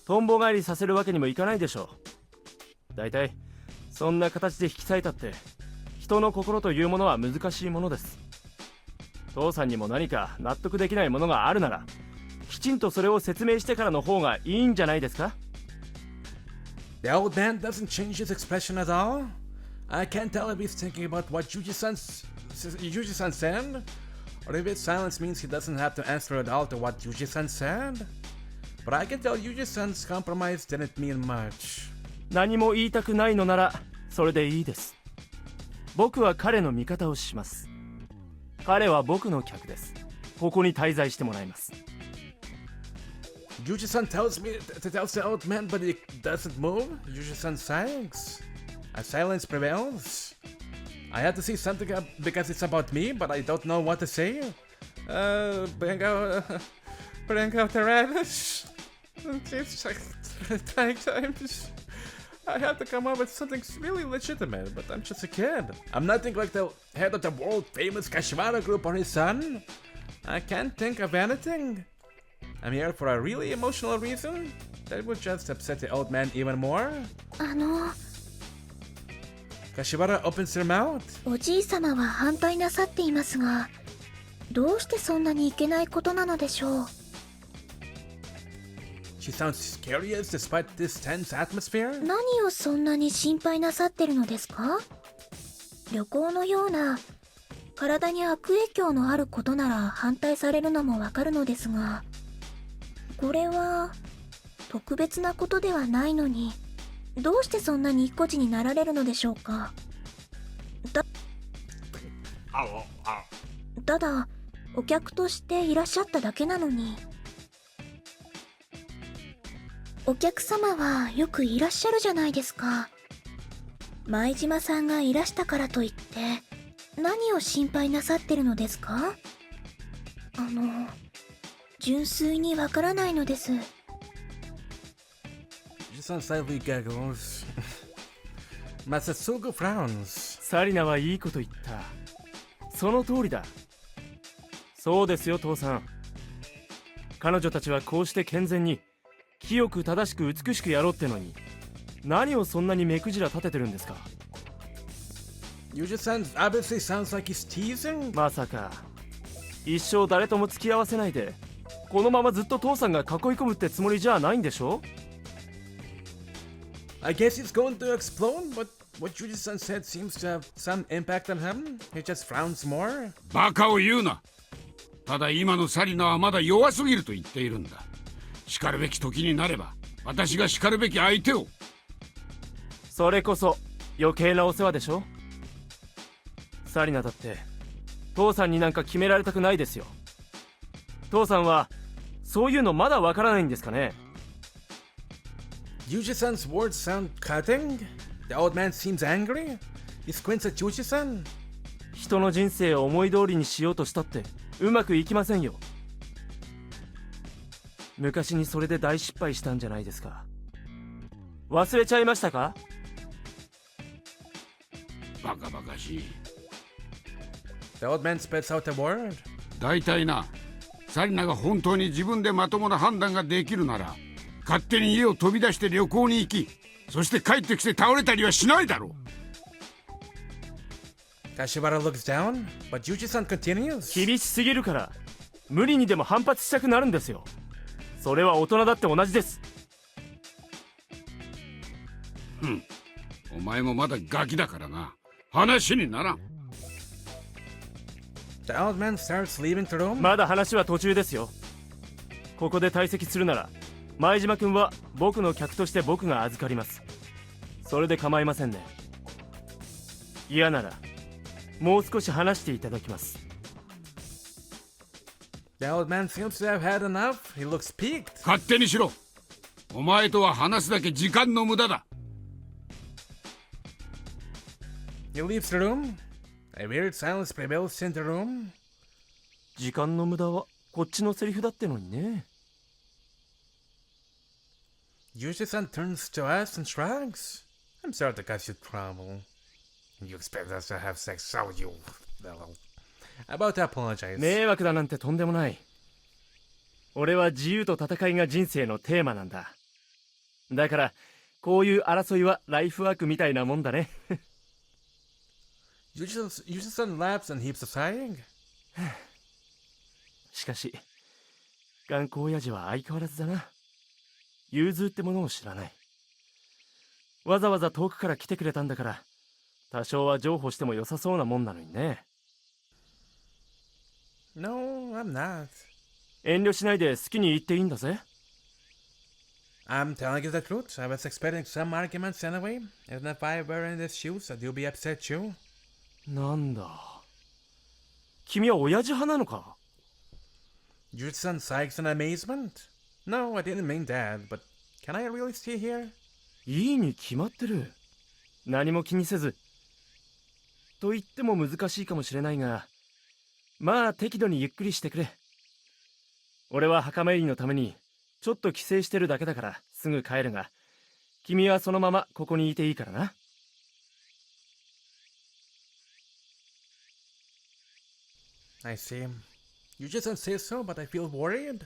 [SPEAKER 7] とんぼ返りさせるわけにもいかないでしょう。だいたいそんな形で引き裂いたって人の心というものは難しいものです。父さんにも何か納得できないものがあるならきちんとそれを説明してからの方がいいんじゃないですか？
[SPEAKER 1] The old man doesn't change his expression at all. I can't tell if he's thinking about what Yuji-san said, or if his silence means he doesn't have to answer at all to what Yuji-san said. But I can tell Yuji-san's compromise didn't mean much.
[SPEAKER 7] 何も言いたくないのならそれでいいです。僕は彼の味方をします。彼は僕の客です。ここに滞在してもらいます。
[SPEAKER 1] Yuji-san tells me to tell the old man, but he doesn't move. Yuji-san sighs. A silence prevails. I have to say something because it's about me, but I don't know what to say. Bring out the radish. It's like 10 times. I have to come up with something really legitimate, but I'm just a kid. I'm nothing like the head of the world-famous Kashiwara group or his son. I can't think of anything. I'm here for a really emotional reason that would just upset the old man even more. Kashiwara opens her mouth.
[SPEAKER 2] おじいさまは反対なさっていますが、どうしてそんなにいけないことなのでしょう。
[SPEAKER 1] She sounds curious despite this tense atmosphere.
[SPEAKER 2] 何をそんなに心配なさってるのですか？旅行のような体に悪影響のあることなら反対されるのもわかるのですが、これは特別なことではないのに、どうしてそんなに意固地になられるのでしょうか。ただお客としていらっしゃっただけなのに。お客様はよくいらっしゃるじゃないですか。前島さんがいらしたからといって何を心配なさってるのですか？純粋にわからないのです。
[SPEAKER 1] Yuji-san slightly giggles. Masatsugu frowns.
[SPEAKER 7] サリナはいいこと言った。その通りだ。そうですよ父さん。彼女たちはこうして健全に清く正しく美しくやろうってのに、何をそんなに目くじら立ててるんですか。
[SPEAKER 1] Yuji-san obviously sounds like he's teasing.
[SPEAKER 7] まさか一生誰とも付き合わせないでこのままずっと父さんが囲い込むってつもりじゃないんでしょ。
[SPEAKER 1] I guess he's going to explode, but what Yuji-san said seems to have some impact on him. He just frowns more.
[SPEAKER 6] バカを言うな。ただ今のサリナはまだ弱すぎると言っているんだ。叱るべき時になれば私が叱るべき相手を。
[SPEAKER 7] それこそ余計なお世話でしょ。サリナだって父さんになんか決められたくないですよ。父さんはそういうのまだわからないんですかね。
[SPEAKER 1] Yuji-san's words sound cutting. The old man seems angry. He squints at Yuji-san.
[SPEAKER 7] 人の人生を思い通りにしようとしたってうまくいきませんよ。昔にそれで大失敗したんじゃないですか。忘れちゃいましたか。
[SPEAKER 6] バカバカしい。
[SPEAKER 1] The old man spits out a word.
[SPEAKER 6] 大体な、サリナが本当に自分でまともな判断ができるなら、勝手に家を飛び出して旅行に行き、そして帰ってきて倒れたりはしないだろう。
[SPEAKER 1] Kashiwara looks down, but Yuji-san continues.
[SPEAKER 7] 厳しすぎるから無理にでも反発したくなるんですよ。それは大人だって同じです。
[SPEAKER 6] お前もまだガキだからな。話にならん。
[SPEAKER 1] The old man starts leaving the room.
[SPEAKER 7] まだ話は途中ですよ。ここで退席するなら前島君は僕の客として僕が預かります。それで構いませんね。嫌ならもう少し話していただきます。
[SPEAKER 1] The old man seems to have had enough. He looks peaked.
[SPEAKER 6] 勝手にしろ。お前とは話すだけ時間の無駄だ。
[SPEAKER 1] He leaves the room. A weird silence prevails in the room.
[SPEAKER 7] 時間の無駄はこっちのセリフだってのにね。
[SPEAKER 1] Yuji-san turns to us and shrugs. I'm sorry to cause you trouble. You expect us to have sex, so you... About to apologize.
[SPEAKER 7] 迷惑だなんてとんでもない。俺は自由と戦いが人生のテーマなんだ。だからこういう争いはライフワークみたいなもんだね。
[SPEAKER 1] Yuji-san laughs and heaps a sighing.
[SPEAKER 7] しかし頑固親父は相変わらずだな。融通ってものを知らない。わざわざ遠くから来てくれたんだから、多少は譲歩しても良さそうなもんなのにね。
[SPEAKER 1] No, I'm not.
[SPEAKER 7] 遠慮しないで好きに言っていいんだぜ。
[SPEAKER 1] I'm telling you the truth. I was expecting some arguments anyway. And if I were in his shoes, I'd be upset too.
[SPEAKER 7] なんだ。君は親父派なのか？
[SPEAKER 1] Yuji-san sighs in amazement. No, I didn't mean that, but can I really stay here?
[SPEAKER 7] いいに決まってる。何も気にせず。と言っても難しいかもしれないが、まあ適度にゆっくりしてくれ。俺は墓参りのためにちょっと帰省してるだけだからすぐ帰るが、君はそのままここにいていいからな。
[SPEAKER 1] I see. Yuji-san says so, but I feel worried.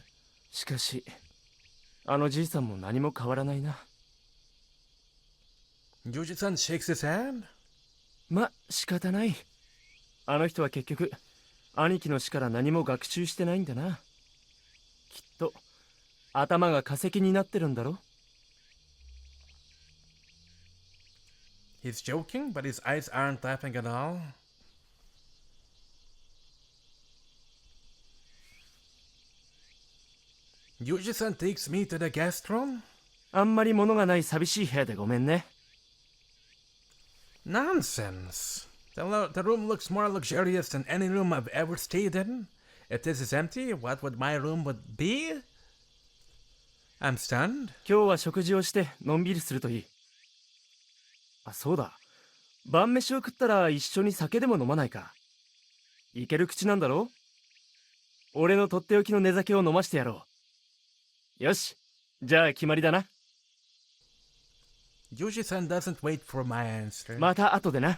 [SPEAKER 7] しかし、あのじいさんも何も変わらないな。
[SPEAKER 1] Yuji-san shakes his head.
[SPEAKER 7] ま、仕方ない。あの人は結局、兄貴の死から何も学習してないんだな。きっと、頭が化石になってるんだろ。
[SPEAKER 1] He's joking, but his eyes aren't laughing at all. Yuji-san takes me to the guest room?
[SPEAKER 7] あんまり物がない寂しい部屋でごめんね。
[SPEAKER 1] Nonsense. The room looks more luxurious than any room I've ever stayed in. If this is empty, what would my room would be? I'm stunned.
[SPEAKER 7] 今日は食事をしてのんびりするといい。あ、そうだ。晩飯を食ったら一緒に酒でも飲まないか。いける口なんだろ？俺のとっておきの寝酒を飲ましてやろう。よし。じゃあ決まりだな。
[SPEAKER 1] Yuji-san doesn't wait for my answer.
[SPEAKER 7] また後でな。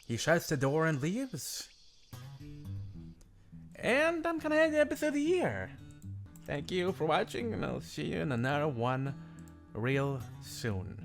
[SPEAKER 1] He shuts the door and leaves. And I'm gonna end the episode here. Thank you for watching, and I'll see you in another one real soon.